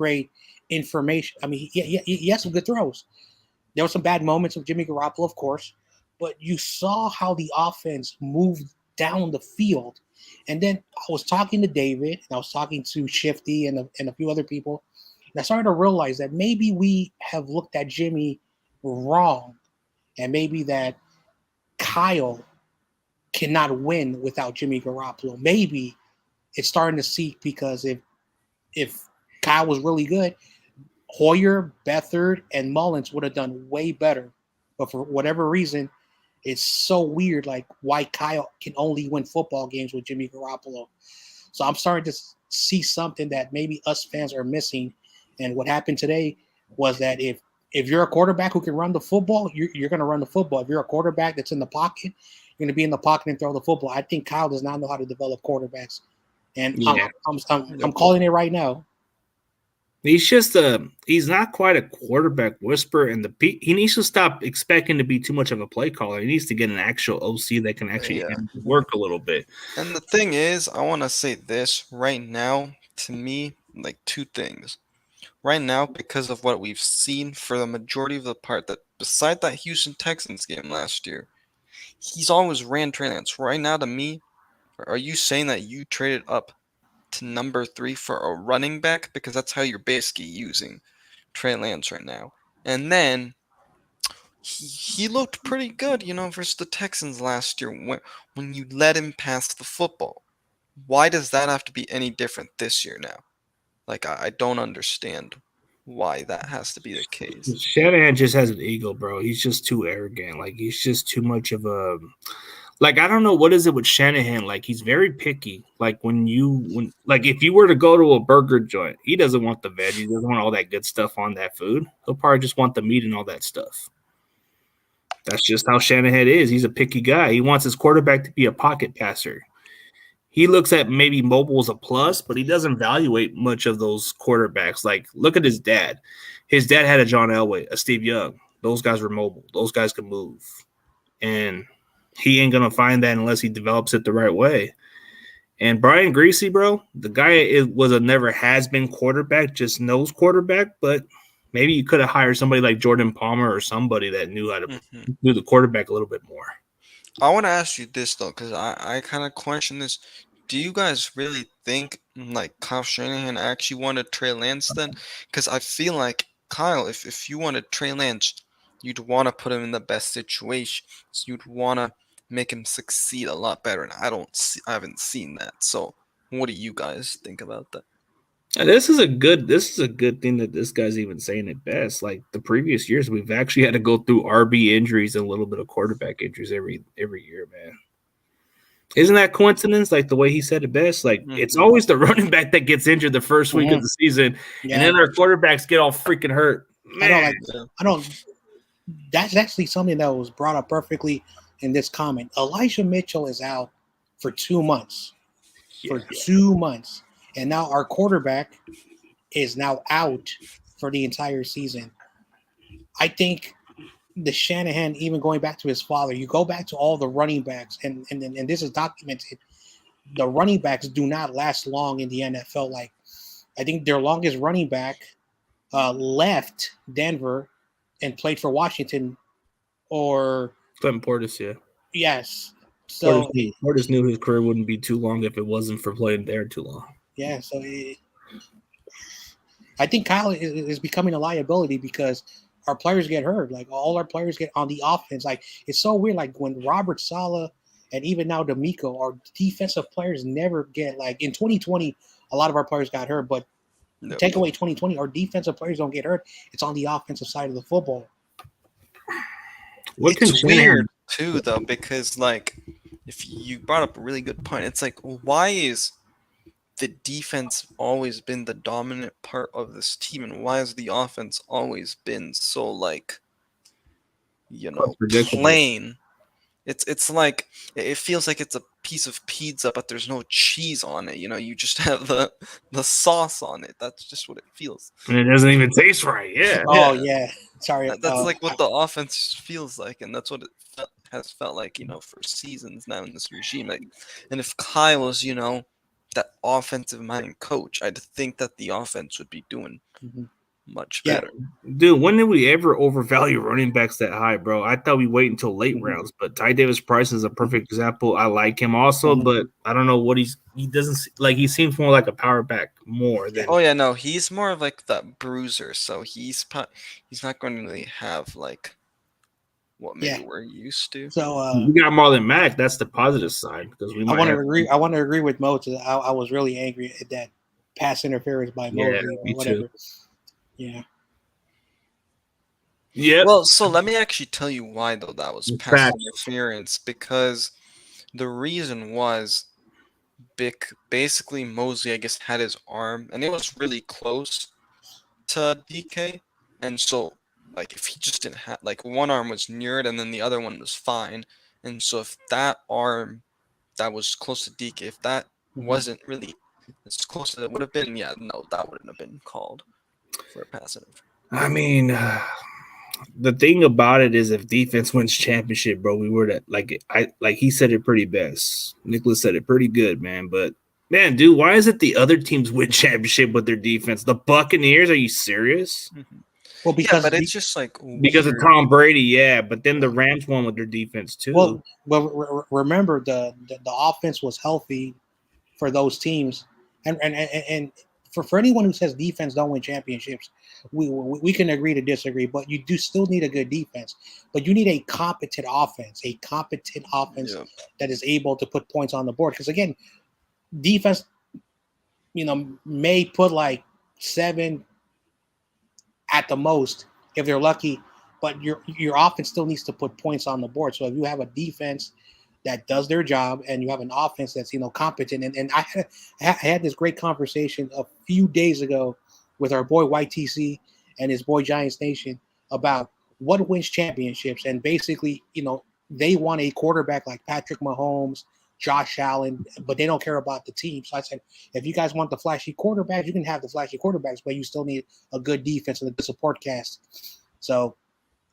information. I mean, he had some good throws. There were some bad moments of Jimmy Garoppolo, of course, but you saw how the offense moved down the field. And then I was talking to David, and I was talking to Shifty and a few other people, and I started to realize that maybe we have looked at Jimmy wrong, and maybe that Kyle cannot win without Jimmy Garoppolo. Maybe it's starting to seep, because if Kyle was really good, Hoyer, Beathard, and Mullins would have done way better. But for whatever reason, it's so weird, like why Kyle can only win football games with Jimmy Garoppolo. So I'm starting to see something that maybe us fans are missing. And what happened today was that if you're a quarterback who can run the football, you're going to run the football. If you're a quarterback that's in the pocket, you're going to be in the pocket and throw the football. I think Kyle does not know how to develop quarterbacks, and yeah, I'm calling it right now. he's not quite a quarterback whisperer, and he needs to stop expecting to be too much of a play caller. He needs to get an actual OC that can actually work a little bit. And the thing is, I want to say this right now, to me, like two things. Right now, because of what we've seen for the majority of the part, that beside that Houston Texans game last year, he's always ran Trey Lance. Right now, to me, are you saying that you traded up to number 3 for a running back? Because that's how you're basically using Trey Lance right now. And then he looked pretty good, versus the Texans last year when you let him pass the football. Why does that have to be any different this year now? Like, I don't understand why that has to be the case. Shanahan just has an ego, bro. He's just too arrogant. Like, he's just too much of a like, I don't know what is it with Shanahan. Like, he's very picky. Like, if you were to go to a burger joint, he doesn't want the veggies, he doesn't want all that good stuff on that food. He'll probably just want the meat and all that stuff. That's just how Shanahan is. He's a picky guy. He wants his quarterback to be a pocket passer. He looks at maybe mobile as a plus, but he doesn't evaluate much of those quarterbacks. Like, look at his dad. His dad had a John Elway, a Steve Young. Those guys were mobile. Those guys could move. And he ain't going to find that unless he develops it the right way. And Brian Greasy, bro, the guy was a never has been quarterback, just knows quarterback, but maybe you could have hired somebody like Jordan Palmer or somebody that knew how to do the quarterback a little bit more. I want to ask you this, though, because I kind of question this. Do you guys really think, like, Kyle Shanahan actually wanted Trey Lance then? Because I feel like, Kyle, if you wanted Trey Lance, you'd want to put him in the best situation. So you'd want to make him succeed a lot better, and I haven't seen that. So what do you guys think about that? This is a good thing that this guy's even saying it best. Like the previous years, we've actually had to go through RB injuries and a little bit of quarterback injuries every year, man. Isn't that coincidence? Like the way he said it best. Like it's always the running back that gets injured the first week of the season, and then our quarterbacks get all freaking hurt. Man. I don't. That's actually something that was brought up perfectly in this comment. Elijah Mitchell is out for 2 months. For 2 months. And now our quarterback is now out for the entire season. I think the Shanahan, even going back to his father, you go back to all the running backs, and this is documented. The running backs do not last long in the NFL. Like, I think their longest running back left Denver and played for Washington, or Clinton Portis, yeah. Yes. So Portis knew his career wouldn't be too long if it wasn't for playing there too long. Yeah, so I think Kyle is becoming a liability because our players get hurt. Like all our players get on the offense. Like it's so weird. Like when Robert Saleh and even now D'Amico, our defensive players never get like in 2020. A lot of our players got hurt, but take away 2020, our defensive players don't get hurt. It's on the offensive side of the football. It's weird too, though, because like if you brought up a really good point, it's like why is the defense always been the dominant part of this team, and why has the offense always been so like plain? It's like it feels like it's a piece of pizza, but there's no cheese on it. You just have the sauce on it. That's just what it feels. And it doesn't even taste right. Yeah. Oh yeah. Sorry. That's like what the offense feels like, and that's what it has felt like, for seasons now in this regime. Like, and if Kyle was, that offensive minded coach, I'd think that the offense would be doing much better. Dude, when did we ever overvalue running backs that high, bro? I thought we wait until late rounds, but Ty Davis Price is a perfect example. I like him also, but I don't know what he doesn't like. He seems more like a power back more than. Oh yeah, no, he's more of like that bruiser, so he's not going to really have like what maybe we're used to. So we got Marlon Mack. That's the positive side because we. I want to agree with Mo. I was really angry at that pass interference by Mosley or whatever. Too. Yeah. Yeah. Well, so let me actually tell you why though that was pass interference, because the reason was basically Mosley, I guess, had his arm and it was really close to DK, and so like if he just didn't have like one arm was near it and then the other one was fine, and so if that arm that was close to DK, if that wasn't really as close as it would have been, that wouldn't have been called for a pass interference. I mean, the thing about it is, if defense wins championship, bro, we were to like he said it pretty best. Nicholas said it pretty good, man. But man, dude, why is it the other teams win championship with their defense? The Buccaneers? Are you serious? Well, because but it's just like because of Tom Brady, yeah. But then the Rams won with their defense too. Well, remember the offense was healthy for those teams, and for anyone who says defense don't win championships, we can agree to disagree. But you do still need a good defense, but you need a competent offense that is able to put points on the board. Because again, defense, may put like 7 at the most if they're lucky, but your offense still needs to put points on the board. So if you have a defense that does their job and you have an offense that's competent, and I had this great conversation a few days ago with our boy YTC and his boy Giants Nation about what wins championships, and basically they want a quarterback like Patrick Mahomes, Josh Allen, but they don't care about the team. So I said, if you guys want the flashy quarterbacks, you can have the flashy quarterbacks, but you still need a good defense and a good support cast. So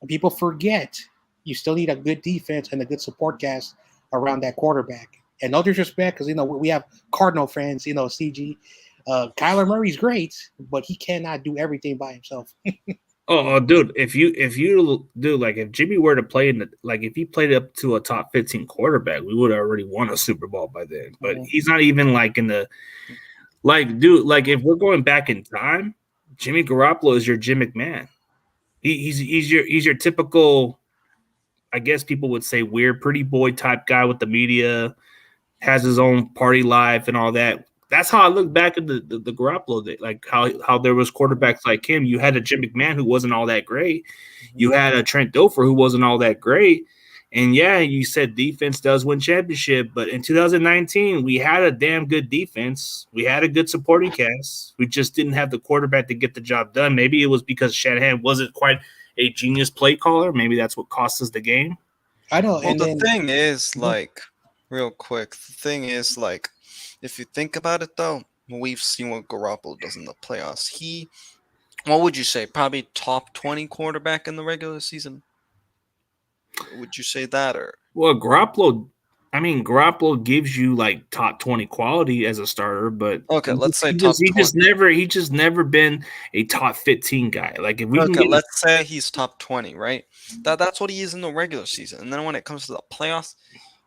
people forget you still need a good defense and a good support cast around that quarterback. And no disrespect, because we have Cardinal fans, CG. Kyler Murray's great, but he cannot do everything by himself. Oh, dude, if Jimmy were to play if he played up to a top 15 quarterback, we would have already won a Super Bowl by then. But he's not even if we're going back in time, Jimmy Garoppolo is your Jim McMahon. He's your typical, I guess people would say, weird pretty boy type guy with the media, has his own party life and all that. That's how I look back at the Garoppolo day, like how there was quarterbacks like him. You had a Jim McMahon who wasn't all that great. You had a Trent Dilfer who wasn't all that great. And yeah, you said defense does win championship, but in 2019, we had a damn good defense. We had a good supporting cast. We just didn't have the quarterback to get the job done. Maybe it was because Shanahan wasn't quite a genius play caller. Maybe that's what cost us the game. I know. Well, the thing is, real quick, if you think about it, though, we've seen what Garoppolo does in the playoffs. What would you say? Probably top 20 quarterback in the regular season? Would you say that? Or well, Garoppolo gives you like top 20 quality as a starter, but okay, let's say top 20. He just never been a top 15 guy. Like if we let's say he's top 20, right? That's what he is in the regular season, and then when it comes to the playoffs,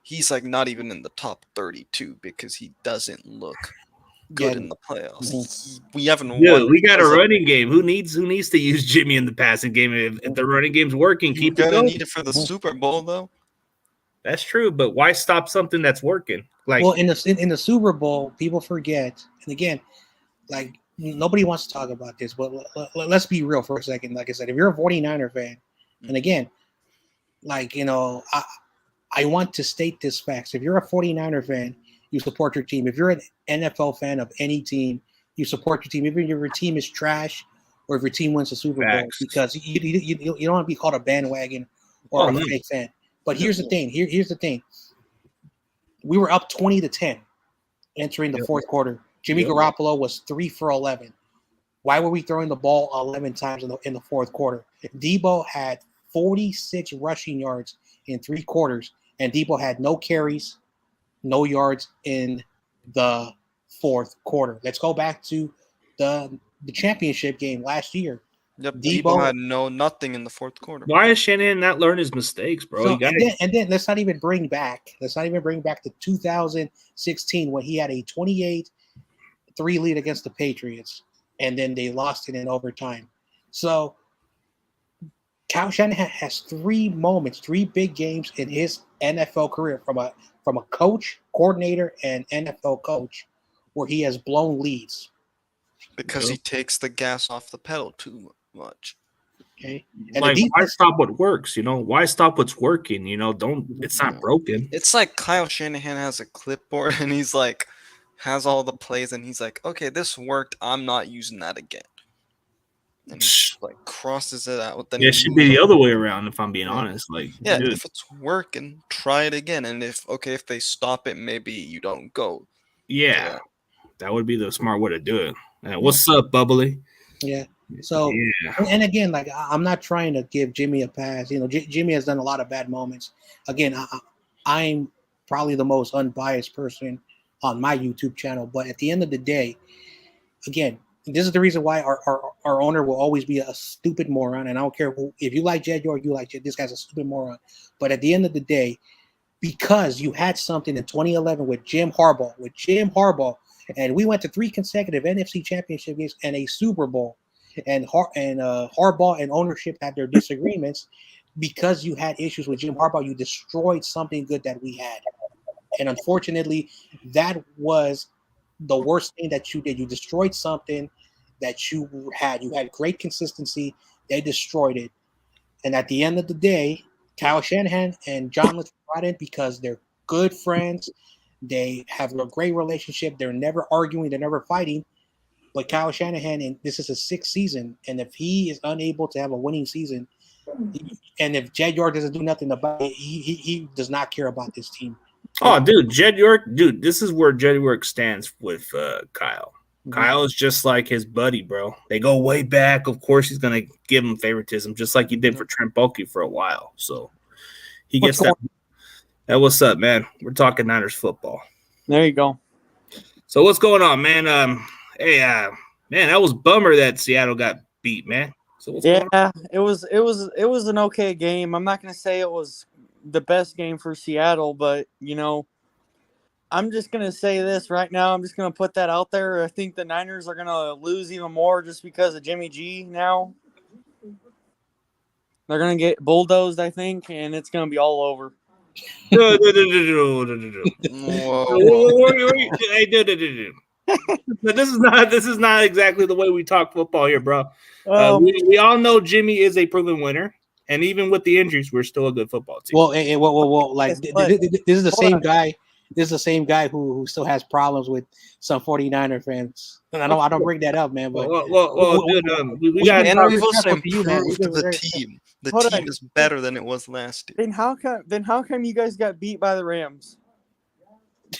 he's like not even in the top 32 because he doesn't look good in the playoffs. We haven't won. We got a running game. Who needs to use Jimmy in the passing game? If the running game's working, keep it going. Need it for the Super Bowl, though. That's true, but why stop something that's working? Like, Well, in the Super Bowl, people forget, and again, like nobody wants to talk about this, but let's be real for a second. Like I said, if you're a 49er fan, and again, like I want to state this fact. If you're a 49er fan, you support your team. If you're an NFL fan of any team, you support your team, even if your team is trash or if your team wins the Super Bowl, because you don't want to be called a bandwagon or a fake fan. But here's the thing. Here's the thing. We were up 20-10 entering the fourth quarter. Jimmy Garoppolo was 3 for 11. Why were we throwing the ball 11 times in the fourth quarter? Debo had 46 rushing yards in 3 quarters, and Debo had no carries, no yards in the fourth quarter. Let's go back to the championship game last year. Yep, Debo had nothing in the fourth quarter. Why has Shanahan not learned his mistakes, bro? So, and then let's not even bring back to 2016 when he had a 28-3 lead against the Patriots, and then they lost it in overtime. So Kyle Shanahan has 3 big games in his NFL career from a coach, coordinator, and NFL coach where he has blown leads. Because he takes the gas off the pedal too much. Okay. And like, why stop what works? Why stop what's working? It's not broken. It's like Kyle Shanahan has a clipboard and he's like, has all the plays and he's like, okay, this worked. I'm not using that again. And he like crosses it out. Then it should be the other way around, if I'm being honest. Like, dude. If it's working, try it again. And if they stop it, maybe you don't go. Yeah. That would be the smart way to do it. What's up, Bubbly? Yeah. So, and again, like I'm not trying to give Jimmy a pass. Jimmy has done a lot of bad moments. Again, I'm probably the most unbiased person on my YouTube channel. But at the end of the day, again, this is the reason why our owner will always be a stupid moron. And I don't care if you like Jed York, you like Jed. This guy's a stupid moron. But at the end of the day, because you had something in 2011 with Jim Harbaugh, and we went to 3 consecutive NFC championship games and a Super Bowl, and Harbaugh and ownership had their disagreements. Because you had issues with Jim Harbaugh, you destroyed something good that we had. And unfortunately, that was the worst thing that you did. You destroyed something that you had. You had great consistency. They destroyed it. And at the end of the day, Kyle Shanahan and John Lynch brought in because they're good friends. They have a great relationship. They're never arguing. They're never fighting. But Kyle Shanahan, and this is his 6th season, and if he is unable to have a winning season, and if Jed York doesn't do nothing about it, he does not care about this team. Oh, dude, Jed York, this is where Jed York stands with Kyle. Mm-hmm. Kyle is just like his buddy, bro. They go way back. Of course, he's going to give him favoritism, just like he did for Trent Baalke for a while. So he gets that. Hey, what's up, man? We're talking Niners football. There you go. So what's going on, man? Man, that was bummer that Seattle got beat, man. So what's going on? It was an okay game. I'm not gonna say it was the best game for Seattle, but I'm just gonna say this right now. I'm just gonna put that out there. I think the Niners are gonna lose even more just because of Jimmy G now. They're gonna get bulldozed, I think, and it's gonna be all over. No. This is not exactly the way we talk football here, bro. We all know Jimmy is a proven winner, and even with the injuries, we're still a good football team. Well, like this is the same guy. This is the same guy who still has problems with some 49er fans, and I don't bring that up, man. But we got and we've also improved the team. The team is better than it was last year. Then how come you guys got beat by the Rams?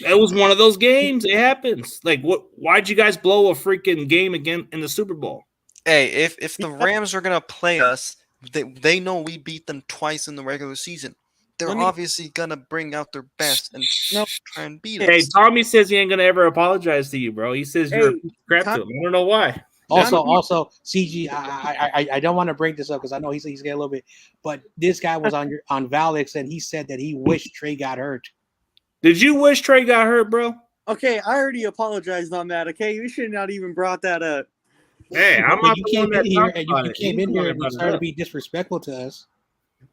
It was one of those games. It happens. Like, why'd you guys blow a freaking game again in the Super Bowl? Hey, if the Rams are gonna play us, they know we beat them twice in the regular season. They're obviously gonna bring out their best and try and beat us. Hey, Tommy says he ain't gonna ever apologize to you, bro. He says you're crap to him. I don't know why. Also, CG, I don't want to bring this up because I know he's getting a little bit, but this guy was on Valix and he said that he wished Trey got hurt. Did you wish Trey got hurt, bro? Okay, I already apologized on that. Okay, you should not even brought that up. Hey, I'm not the one that you came in here and you started to be disrespectful to us.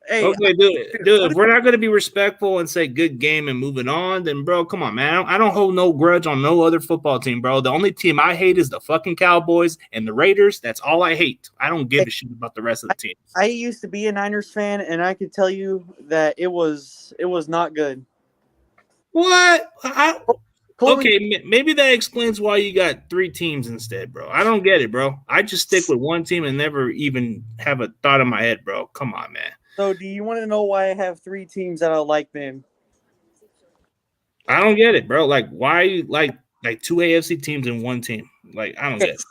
Hey, Okay, dude. what If we're not gonna be respectful and say good game and moving on, then bro, come on, man. I don't hold no grudge on no other football team, bro. The only team I hate is the fucking Cowboys and the Raiders. That's all I hate. I don't give a shit about the rest of the teams. I used to be a Niners fan, and I could tell you that it was not good. What? Pulling, Okay, maybe that explains why you got 3 teams instead, bro. I don't get it, bro. I just stick with one team and never even have a thought in my head, bro. Come on, man. So, do you want to know why I have 3 teams that I like then? I don't get it, bro. Like, why you like 2 AFC teams in one team? Like, I don't get it.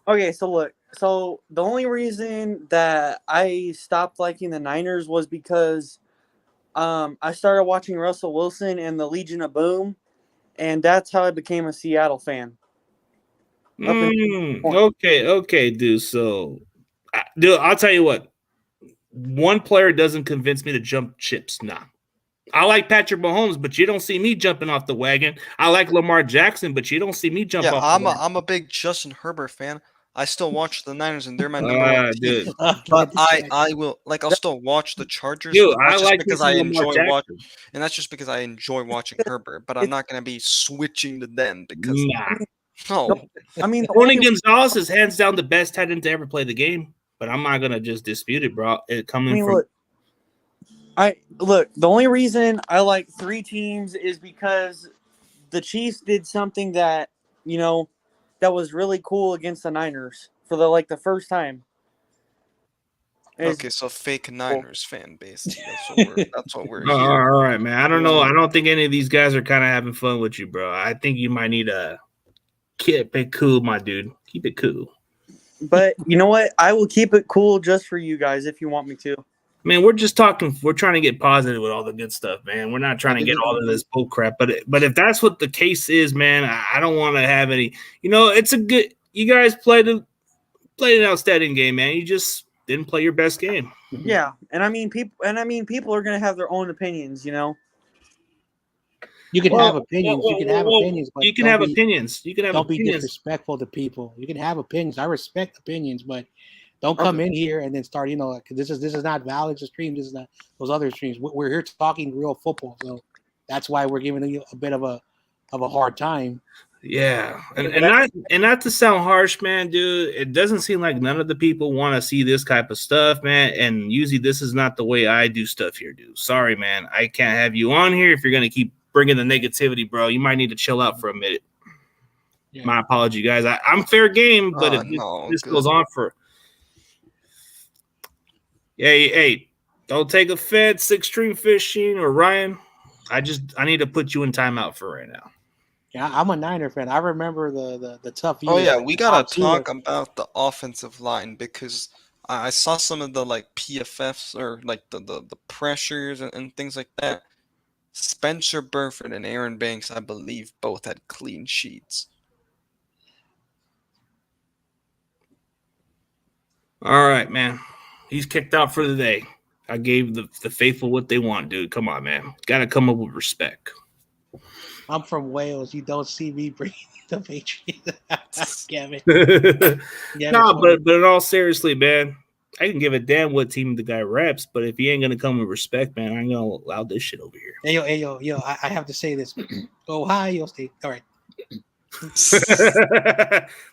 Okay, so look. So, the only reason that I stopped liking the Niners was because I started watching Russell Wilson and the Legion of Boom, and that's how I became a Seattle fan. Okay, dude. So, dude, I'll tell you what. One player doesn't convince me to jump ships. Nah. I like Patrick Mahomes, but you don't see me jumping off the wagon. I like Lamar Jackson, but you don't see me jump off the wagon. I'm a big Justin Herbert fan. I still watch the Niners, and they're my number one team. Dude. But I will I'll still watch the Chargers. Dude, That's I just like because me I some Lamar enjoy Jackson. watching, and that's just because I enjoy watching Herbert. But I'm not gonna be switching to them because Nah. no. I mean, Tony Gonzalez is hands down the best tight end to ever play the game, but I'm not gonna just dispute it, bro. It coming from look. The only reason I like 3 teams is because the Chiefs did something that that was really cool against the Niners for the first time. Okay, so fake Niners fan base. That's what we're here. all right, man. I don't know. I don't think any of these guys are kind of having fun with you, bro. I think you might need to keep it cool, my dude. Keep it cool. But you know what? I will keep it cool just for you guys if you want me to. Man, we're just talking. We're trying to get positive with all the good stuff, man. We're not trying to get all of this bull crap. But if that's what the case is, man, I don't want to have any. It's a good. You guys played an outstanding game, man. You just didn't play your best game. Yeah, and I mean people are gonna have their own opinions, You can have opinions. You can have opinions, but you can have opinions. You can have don't opinions. be disrespectful to people. You can have opinions. I respect opinions, but don't come in here and then start. This is not valid to stream. This is not those other streams. We're here talking real football, so that's why we're giving you a bit of a hard time. Yeah, and not to sound harsh, man, dude. It doesn't seem like none of the people want to see this type of stuff, man. And usually, this is not the way I do stuff here, dude. Sorry, man. I can't have you on here if you're gonna keep bringing the negativity, bro. You might need to chill out for a minute. Yeah. My apology, guys. I'm fair game, but if this goes on for. Hey, don't take offense, Extreme Fishing or Ryan. I need to put you in timeout for right now. Yeah, I'm a Niner fan. I remember the tough years. Oh yeah, we gotta talk about the offensive line because I saw some of the PFFs or the pressures and things like that. Spencer Burford and Aaron Banks, I believe, both had clean sheets. All right, man. He's kicked out for the day. I gave the faithful what they want, dude. Come on, man. Got to come up with respect. I'm from Wales. You don't see me bringing the Patriots. Damn it. But in all seriously, man, I can give a damn what team the guy reps, but if he ain't gonna come with respect, man, I ain't gonna allow this shit over here. Hey yo, I have to say this. Ohio State. All right.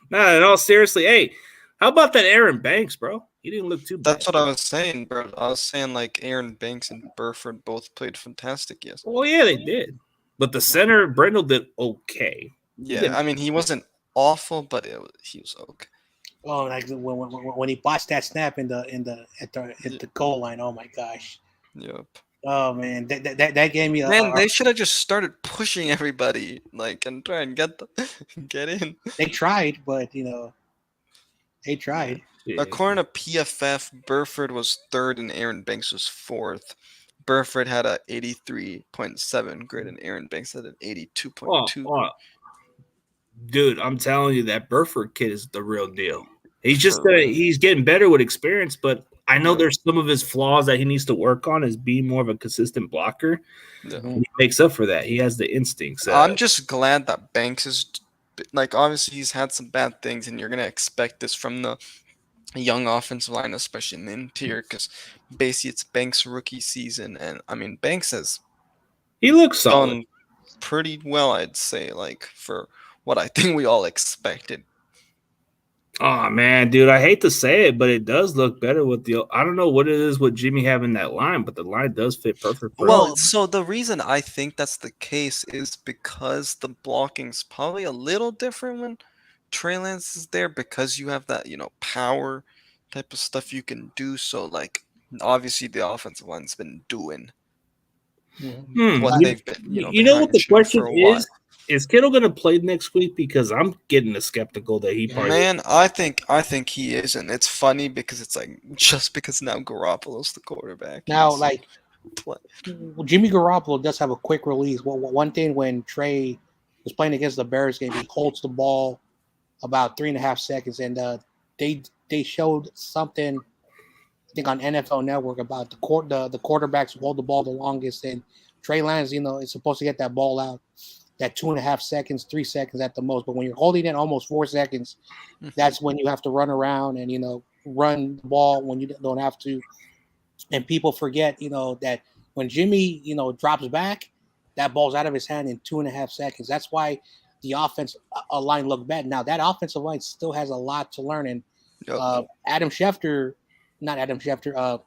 Nah, in all seriously, hey, how about that Aaron Banks, bro? He didn't look too bad. That's what I was saying, bro. I was saying Aaron Banks and Burford both played fantastic yesterday. Well, yeah, they did. But the center, Brendel, did okay. Yeah, I mean, he wasn't awful, but he was okay. Oh, when he botched that snap at the goal line. Oh my gosh. Yep. Oh man, that gave me. They should have just started pushing everybody, and try and get in. They tried, but they tried. Yeah. According to PFF, Burford was 3rd and Aaron Banks was 4th. Burford had a 83.7 grade and Aaron Banks had an 82.2. Dude, I'm telling you, that Burford kid is the real deal. He's just he's getting better with experience, but I know there's some of his flaws that he needs to work on as being more of a consistent blocker. Yeah. He makes up for that. He has the instincts. I'm just glad that Banks is obviously he's had some bad things, and you're gonna expect this from the young offensive line, especially in the interior, because basically it's Banks' rookie season, and I mean Banks has He looks solid. done pretty well, I'd say, like for what I think we all expected. Oh man, dude, I hate to say it, but it does look better with the. I don't know what it is with Jimmy having that line, but the line does fit perfect for him. Well, so the reason I think that's the case is because the blocking's probably a little different when Trey Lance is there, because you have that, power type of stuff you can do. So, like, obviously the offensive line's been doing what You, they've been, you know what behind the shooting question for a while. is Kittle going to play next week? Because I'm getting skeptical that he probably. Man, I think he is, and it's funny because it's like just because now Garoppolo's the quarterback. Now, he's like play- Jimmy Garoppolo does have a quick release. Well, one thing when Trey was playing against the Bears game, he holds the ball about 3.5 seconds, and they showed something I think on NFL Network about the quarterbacks who hold the ball the longest, and Trey Lance, is supposed to get that ball out that 2.5 seconds, 3 seconds at the most. But when you're holding it almost 4 seconds, that's when you have to run around and run the ball when you don't have to. And people forget, that when Jimmy, drops back, that ball's out of his hand in 2.5 seconds. That's why the offense line looked bad. Now that offensive line still has a lot to learn, and Yep. Adam Schefter, not Adam Schefter,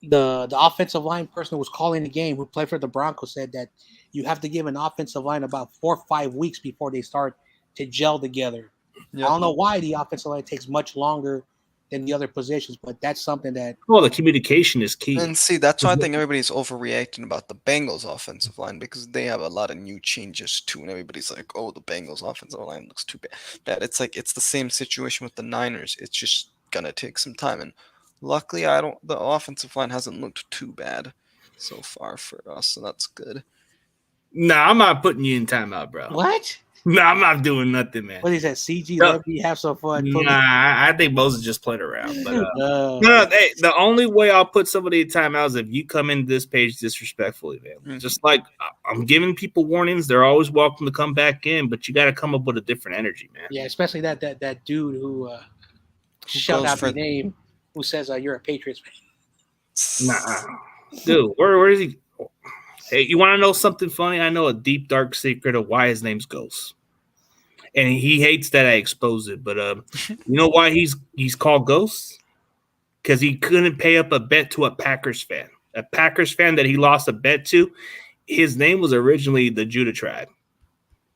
the offensive line person who was calling the game, who played for the Broncos, said that you have to give an offensive line about 4 or 5 weeks before they start to gel together. Yep. I don't know why the offensive line takes much longer than the other positions, but that's something that. Well, the communication is key. And see, that's why I think everybody's overreacting about the Bengals offensive line, because they have a lot of new changes too, and everybody's like, "Oh, the Bengals offensive line looks too bad." It's like it's the same situation with the Niners. It's just gonna take some time, and luckily, the offensive line hasn't looked too bad so far for us, so that's good. Nah, I'm not putting you in timeout, bro. What? Nah, I'm not doing nothing, man. What is that? CG, No. let me have some fun. Nah, I think Moses just played around. But No, hey, the only way I'll put somebody in timeout is if you come in this page disrespectfully, man. Mhm. Just like I'm giving people warnings, they're always welcome to come back in, but you got to come up with a different energy, man. yeah, especially that dude who shut goes out for- the name, who says you're a Patriots fan. Nah, dude, where is he? Hey, you want to know something funny? I know a deep, dark secret of why his name's Ghost. And he hates that I expose it, but you know why he's called Ghost? Because he couldn't pay up a bet to a Packers fan that he lost a bet to. His name was originally the Judah tribe,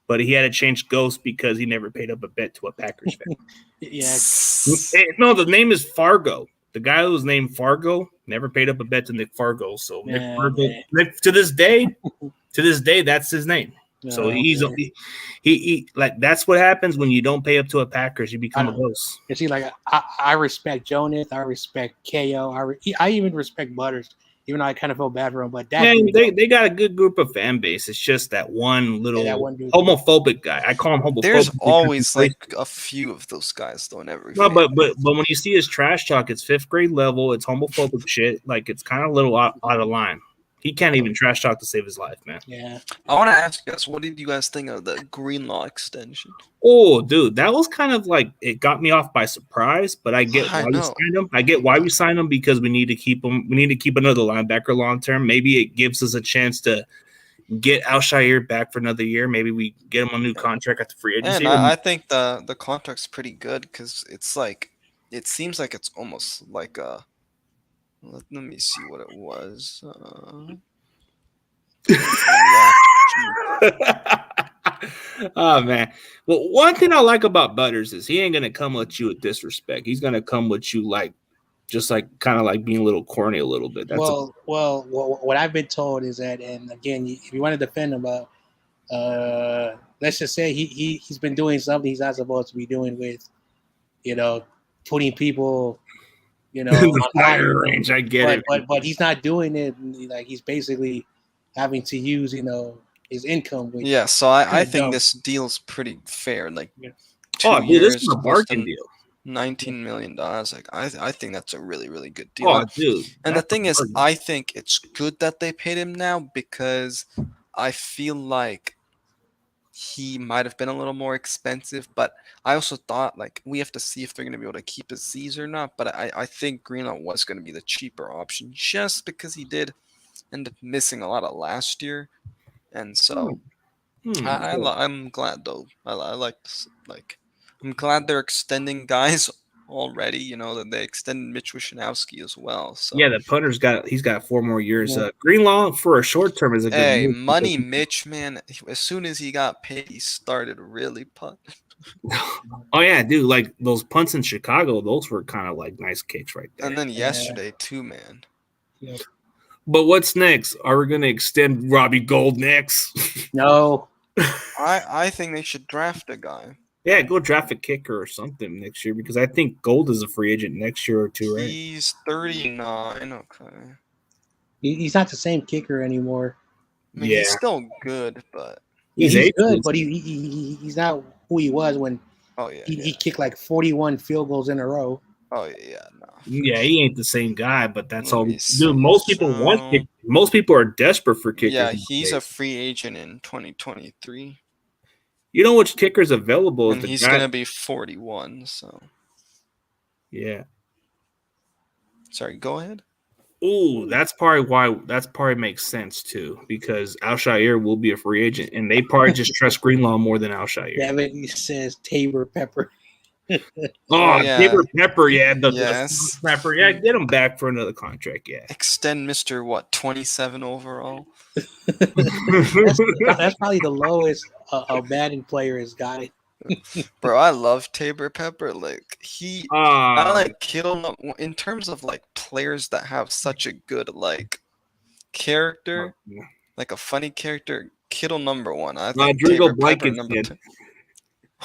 but he had to change Ghost because he never paid up a bet to a Packers fan. Yeah, No, the name is Fargo. The guy who was named Fargo never paid up a bet to Nick Fargo. So Nick Fargo, to this day, that's his name. So he like that's what happens when you don't pay up to a Packers. You become a Ghost. You see, like I respect Jonas, I respect KO, I even respect Butters, even though I kind of feel bad for him. But that man, they got a good group of fan base. It's just that one little homophobic guy. I call him homophobic. There's always like a few of those guys though in every. No, but when you see his trash talk, it's 5th grade level. It's homophobic shit. Like it's kind of a little out of line. He can't even trash talk to save his life, man. Yeah. I want to ask you guys, what did you guys think of the Greenlaw extension? Oh, dude, that was kind of like it got me off by surprise. But I get why we signed him. I get why we signed him because we need to keep him. We need to keep another linebacker long term. Maybe it gives us a chance to get Alshire back for another year. Maybe we get him a new contract at the free agency. And I think the contract's pretty good because it's like it seems like it's almost like a. Let me see what it was. Oh man. Well, one thing I like about Butters is he ain't gonna come at you with disrespect. He's gonna come with you like just like kind of like being a little corny a little bit. That's well, what I've been told is that, and again, if you want to defend him, let's just say he's been doing something he's not supposed to be doing with, putting people, in the fire range. I get it, but he's not doing it. Like he's basically having to use, his income. Which so I think this deal's pretty fair. Like, 2 years, this is a bargain deal. $19 million. Like I think that's a really, really good deal. Oh, dude. And the thing is, I think it's good that they paid him now because I feel like he might have been a little more expensive, but I also thought like we have to see if they're going to be able to keep Aziz or not. But I think Greenlaw was going to be the cheaper option just because he did end up missing a lot of last year, and so I'm glad though. I like this, like I'm glad they're extending guys already. You know that they extended Mitch Wishnowsky as well. So Yeah, the punter's he's got 4 more years. Yeah. Greenlaw for a short term is a good hey, move. Money Mitch, man, as soon as he got paid, he started really putting. Oh yeah, dude, like those punts in Chicago, those were kind of like nice kicks right there. And then yesterday too, man. Yep. But what's next? Are we going to extend Robbie Gold next? No. I think they should draft a guy. Yeah, go draft a kicker or something next year because I think Gold is a free agent next year or two, right? He's 39. Okay. He's not the same kicker anymore. I mean, Yeah, he's still good, but Yeah, He's he's good, ageless. but he's not who he was when oh yeah, he kicked like 41 field goals in a row. oh yeah, no. yeah, he ain't the same guy, but that's Let all. me see. Dude, most people want So- kick. Most people are desperate for kickers. Yeah, he's a nowadays. free agent in 2023, You know which kicker's available is and the he's guy. gonna be 41. So Yeah. sorry, go ahead. Ooh, that's probably makes sense too because Alshire will be a free agent, and they probably just trust Greenlaw more than Alshire. Devin says Tabor Pepper. Oh, yeah. Tabor Pepper, yeah, the Yes. Pepper, yeah, get him back for another contract, yeah. Extend Mr. 27 overall. That's probably the lowest a Madden player has gotten. Bro, I love Tabor Pepper. Like I Uh, like Kittle in terms of like players that have such a good like character, like a funny character. Kittle #1. I think Rodrigo Tabor Pepper Blankenship. #2.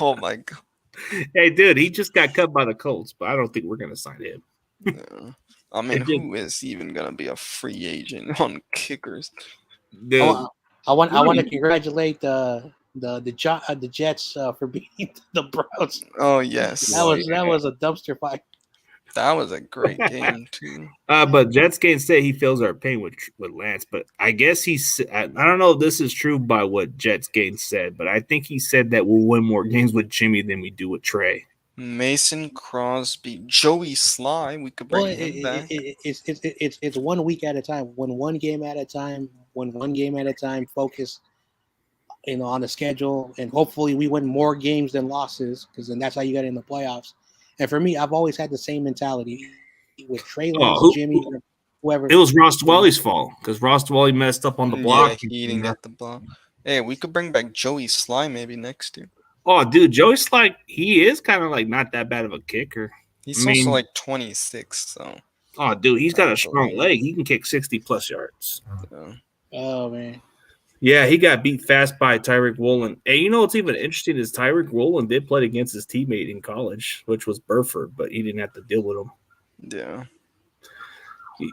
Oh my god. Hey, dude, he just got cut by the Colts, but I don't think we're gonna sign him. Yeah. I mean, It did- who is even gonna be a free agent on kickers? Dude, I want to congratulate the Jets for beating the Browns. Oh yes, That was a dumpster fire. that was a great game too. but Jets can't say he feels our pain with Lance, but I guess I don't know if this is true by what Jets game said, but I think he said that we'll win more games with Jimmy than we do with Trey. Mason Crosby, Joey Sly. We could bring Well, him back. it's 1 week at a time. Win one game at a time. Win one game at a time. Focus, on the schedule, and hopefully we win more games than losses, because then that's how you get in the playoffs. And for me, I've always had the same mentality with Trey Lance, Jimmy, whoever. It was Ross Dwelly's fault because Ross Dwelly messed up on the block. Yeah, he didn't get the block. Hey, we could bring back Joey Sly maybe next year. Oh, dude, Joey's like he is kind of like not that bad of a kicker. He's I mean- also like 26, so Oh, dude, he's got I a strong believe. leg. He can kick 60+ yards. Oh man, Yeah, he got beat fast by Tyreek Woolen. And you know what's even interesting is Tyreek Woolen did play against his teammate in college, which was Burford, but he didn't have to deal with him. yeah.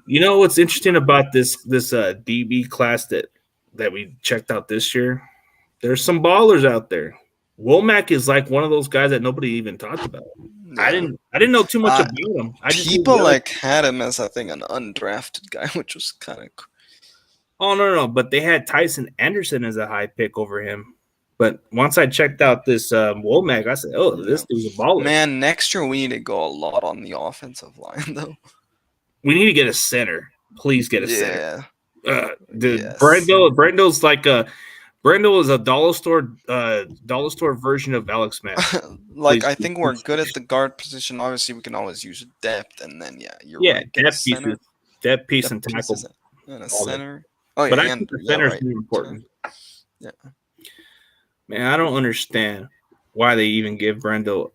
You know what's interesting about this DB class that we checked out this year? There's some ballers out there. Womack is like one of those guys that nobody even talked about. I didn't know too much about him. I just knew People the- like had him as I think an undrafted guy, which was kind of Oh no, but they had Tyson Anderson as a high pick over him. But once I checked out this Womack, I said, "Oh, this dude's a baller." man. Next year we need to go a lot on the offensive line though. We need to get a center. Please get a center. Yeah, Dude, Yes. Brendo's like Brendo is a dollar store version of Alex Mack. like Please. I think we're good at the guard position. Obviously, we can always use depth, and then you're Yeah, right. Get a depth center, piece and depth tackle. pieces, and a all that. center. Oh yeah, But I and, think the yeah, center is right. more important. Yeah. Man, I don't understand why they even give Brendo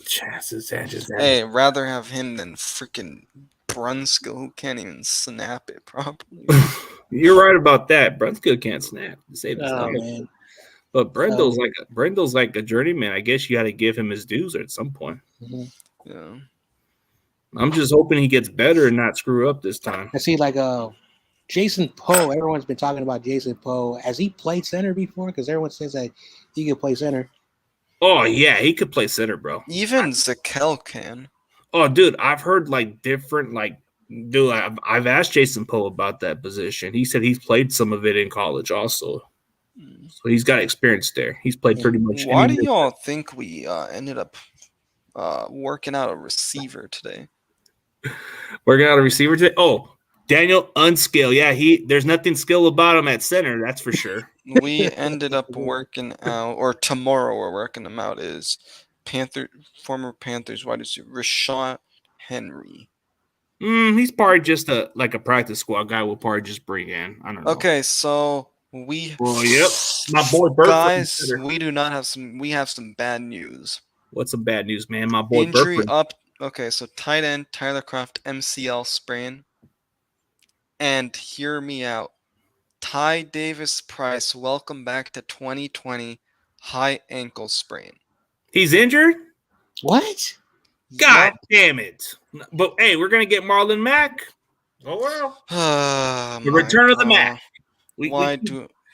chances. Hey, rather have him than freaking Brunskill, who can't even snap it properly. You're right about that. Brunskill can't snap. To save his oh life. man. But Brendo's like a journeyman. I guess you got to give him his dues at some point. Mhm. Yeah. I'm just hoping he gets better and not screw up this time. I see, like Jason Poe. Everyone's been talking about Jason Poe. Has he played center before? Because everyone says that he can play center. Oh yeah, he could play center, bro. Even Zakel can. Oh, dude, I've heard like different I've asked Jason Poe about that position. He said he's played some of it in college also. So he's got experience there. He's played pretty much. Why do y'all think we ended up working out a receiver today? Working out a receiver today? Oh, Daniel Unscale. Yeah, there's nothing skill about him at center, that's for sure. We ended up working out, or tomorrow we're working him out, is former Panthers wide receiver Rashad Henry. He's probably just a practice squad guy we'll probably just bring in. I don't know. Okay, so Well, yep. My boy Burford. Guys, we have some bad news. What's some bad news, man? My boy Injury Burford. up. Okay, so tight end Tyler Croft MCL sprain. And hear me out. Ty Davis Price, welcome back to 2020, high ankle sprain. He's injured? What? God damn it. But hey, we're gonna get Marlon Mack. Oh well. The return of the Mack.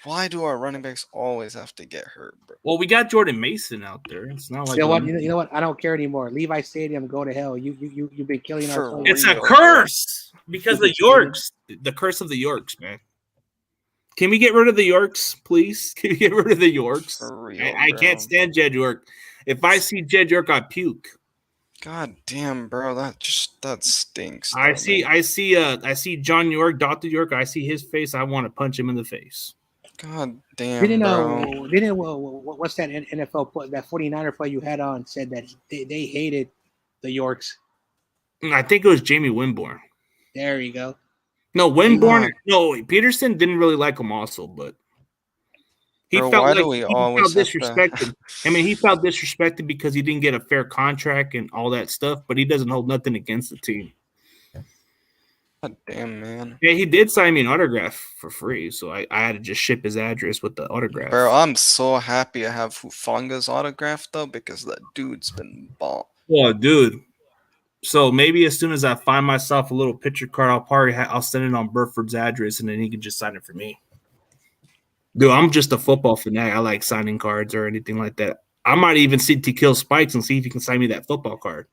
Why do our running backs always have to get hurt, bro? Well, we got Jordan Mason out there. It's not like You know what? I don't care anymore. Levi Stadium, go to hell. You've been killing our soul. It's a curse because the Yorks. The curse of the Yorks, man. Can we get rid of the Yorks, please? Can we get rid of the Yorks? I can't stand Jed York. If I see Jed York, I puke. God damn, bro, that stinks. I see John York, Dr. York. I see his face. I want to punch him in the face. God damn, bro. What's that NFL that 49er play you had on said that they hated the Yorks? I think it was Jamie Winborn. There you go. No, Winborn. No, Peterson didn't really like him also, but he felt disrespected. I mean, he felt disrespected because he didn't get a fair contract and all that stuff, but he doesn't hold nothing against the team. God damn, man. Yeah, he did sign me an autograph for free, so I had to just ship his address with the autograph. Bro, I'm so happy I have Hufanga's autograph, though, because that dude's been ball. Well, dude. So maybe as soon as I find myself a little picture card, I'll send it on Burford's address, and then he can just sign it for me. Dude, I'm just a football fanatic. I like signing cards or anything like that. I might even see to kill Spikes and see if he can sign me that football card.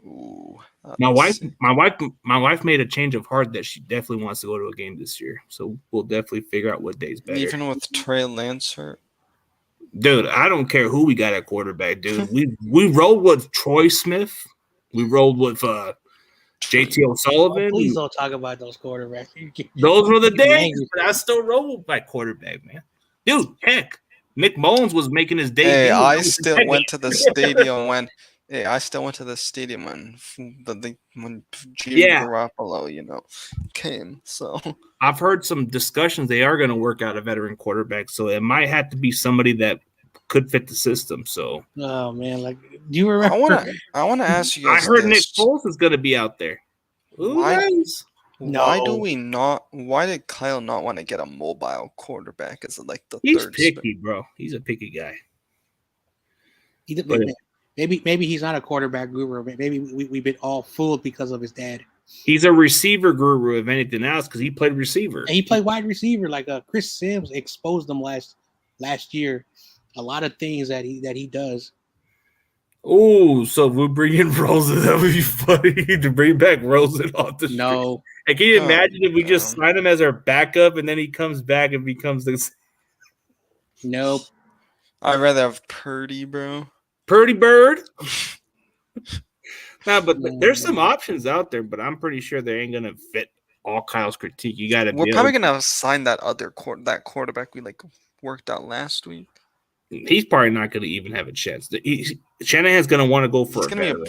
Ooh, my wife made a change of heart that she definitely wants to go to a game this year. So we'll definitely figure out what day's better. Even with Trey Lance hurt? Dude, I don't care who we got at quarterback, dude. we rolled with Troy Smith. We rolled with JT O'Sullivan. Please don't talk about those quarterbacks. Those were the days, but I still roll with my quarterback, man. Dude, heck, Nick Mullins was making his debut. Hey, I still went to the stadium when Jimmy Garoppolo, came. So I've heard some discussions. They are going to work out a veteran quarterback, so it might have to be somebody that could fit the system. So, oh man, do you remember? I want to ask you guys. I heard Nick Foles is going to be out there. Why did Kyle not want to get a mobile quarterback as He's third picky, bro. He's a picky guy. Maybe he's not a quarterback guru. Maybe we've been all fooled because of his dad. He's a receiver guru, if anything else, because he played receiver. And he played wide receiver. Like Chris Sims exposed him last year. A lot of things that he does. Oh, so we're bringing Rosen. That would be funny to bring back Rosen off the street. No. Hey, can you imagine if we just sign him as our backup and then he comes back and becomes the? Nope. I'd rather have Purdy, bro. Purdy Bird. But there's some options out there, but I'm pretty sure they ain't gonna fit all Kyle's critique. You got to. We're probably gonna sign that other quarterback we worked out last week. He's probably not going to even have a chance. Shanahan's going to want to go for he's going to be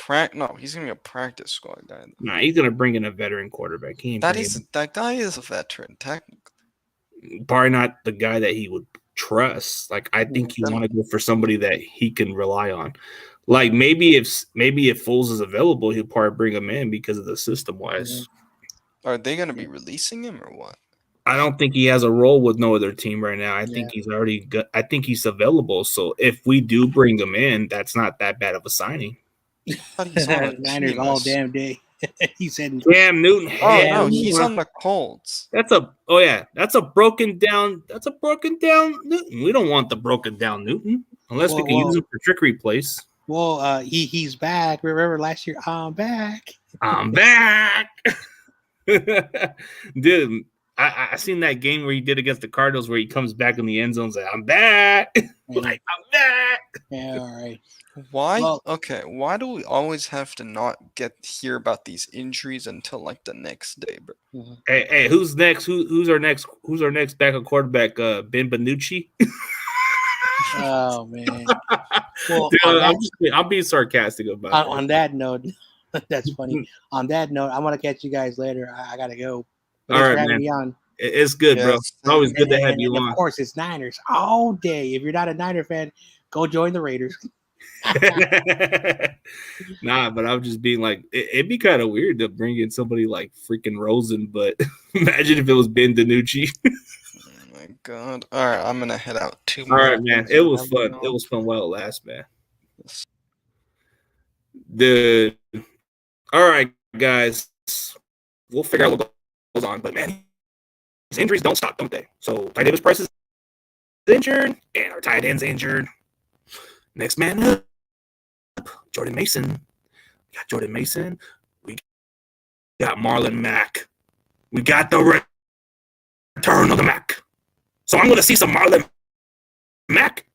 he's going to be a practice squad guy. Nah, he's going to bring in a veteran quarterback. That guy is a veteran, technically. Probably not the guy that he would trust. I think you want to go for somebody that he can rely on. Maybe if Foles is available, he'll probably bring him in because of the system wise. Are they going to be releasing him or what? I don't think he has a role with no other team right now. I think he's already good. I think he's available. So if we do bring him in, that's not that bad of a signing. Niners all damn day. He said Cam Newton. Oh no, he's on the Colts. That's a broken down Newton. We don't want the broken down Newton unless we can use him for trickery plays. Well, he's back. Remember last year? I'm back. I'm back. Dude. I seen that game where he did against the Cardinals where he comes back in the end zone and says, I'm back. Like, I'm back. Yeah, all right. Why? Well- Okay, why do we always have to not hear about these injuries until like the next day, bro? Hey, who's next? Who's our next? Who's our next backup quarterback? Ben Benucci. Oh man. Well, Dude, I'm being sarcastic about that. on that note, that's funny. On that note, I'm gonna catch you guys later. I gotta go. But All thanks right, for having man. me on. It's good, bro. Yes, It's always good to have And you on. of course, it's Niners all day. If you're not a Niner fan, go join the Raiders. Nah, but I'm just being like, it'd be kind of weird to bring in somebody like freaking Rosen, but imagine if it was Ben DiNucci. Oh my god. Alright, I'm gonna head out. All right, man. It was fun. It was fun while it lasts, man. Dude. All right, guys. We'll figure out what goes on, but man, these injuries don't stop, don't they? So Ty Davis Price is injured, and our tight end's injured. Next man up, Jordan Mason. We got Jordan Mason. We got Marlon Mack. We got the return of the Mack. So I'm going to see some Marlon Mack.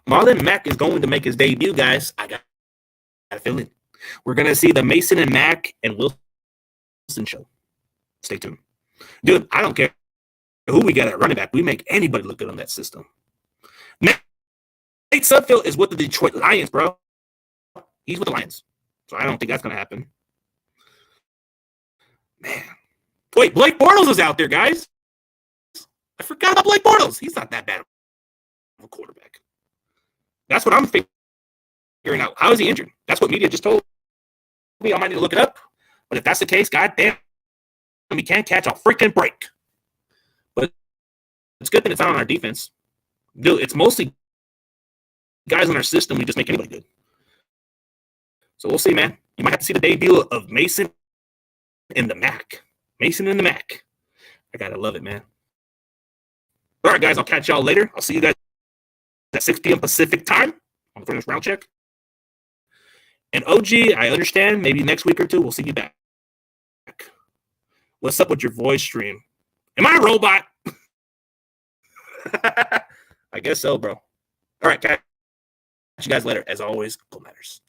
Marlon Mack is going to make his debut, guys. I got a feeling. We're going to see the Mason and Mack and Wilson show. Stay tuned. Dude, I don't care who we got at running back. We make anybody look good on that system. Nate Sudfeld is with the Detroit Lions, bro. He's with the Lions. So I don't think that's going to happen. Man. Wait, Blake Bortles is out there, guys. I forgot about Blake Bortles. He's not that bad of a quarterback. That's what I'm figuring out. How is he injured? That's what media just told me. I might need to look it up. But if that's the case, goddamn, we can't catch a freaking break. But it's good that it's not on our defense. Dude, it's mostly guys in our system. We just make anybody good. So we'll see, man. You might have to see the debut of Mason and the Mac. Mason and the Mac. I gotta love it, man. All right, guys, I'll catch y'all later. I'll see you guys at 6 p.m. Pacific time on the first round check. And OG, I understand. Maybe next week or two, we'll see you back. What's up with your voice stream? Am I a robot? I guess so, bro. All right, catch you guys later. As always, goal matters.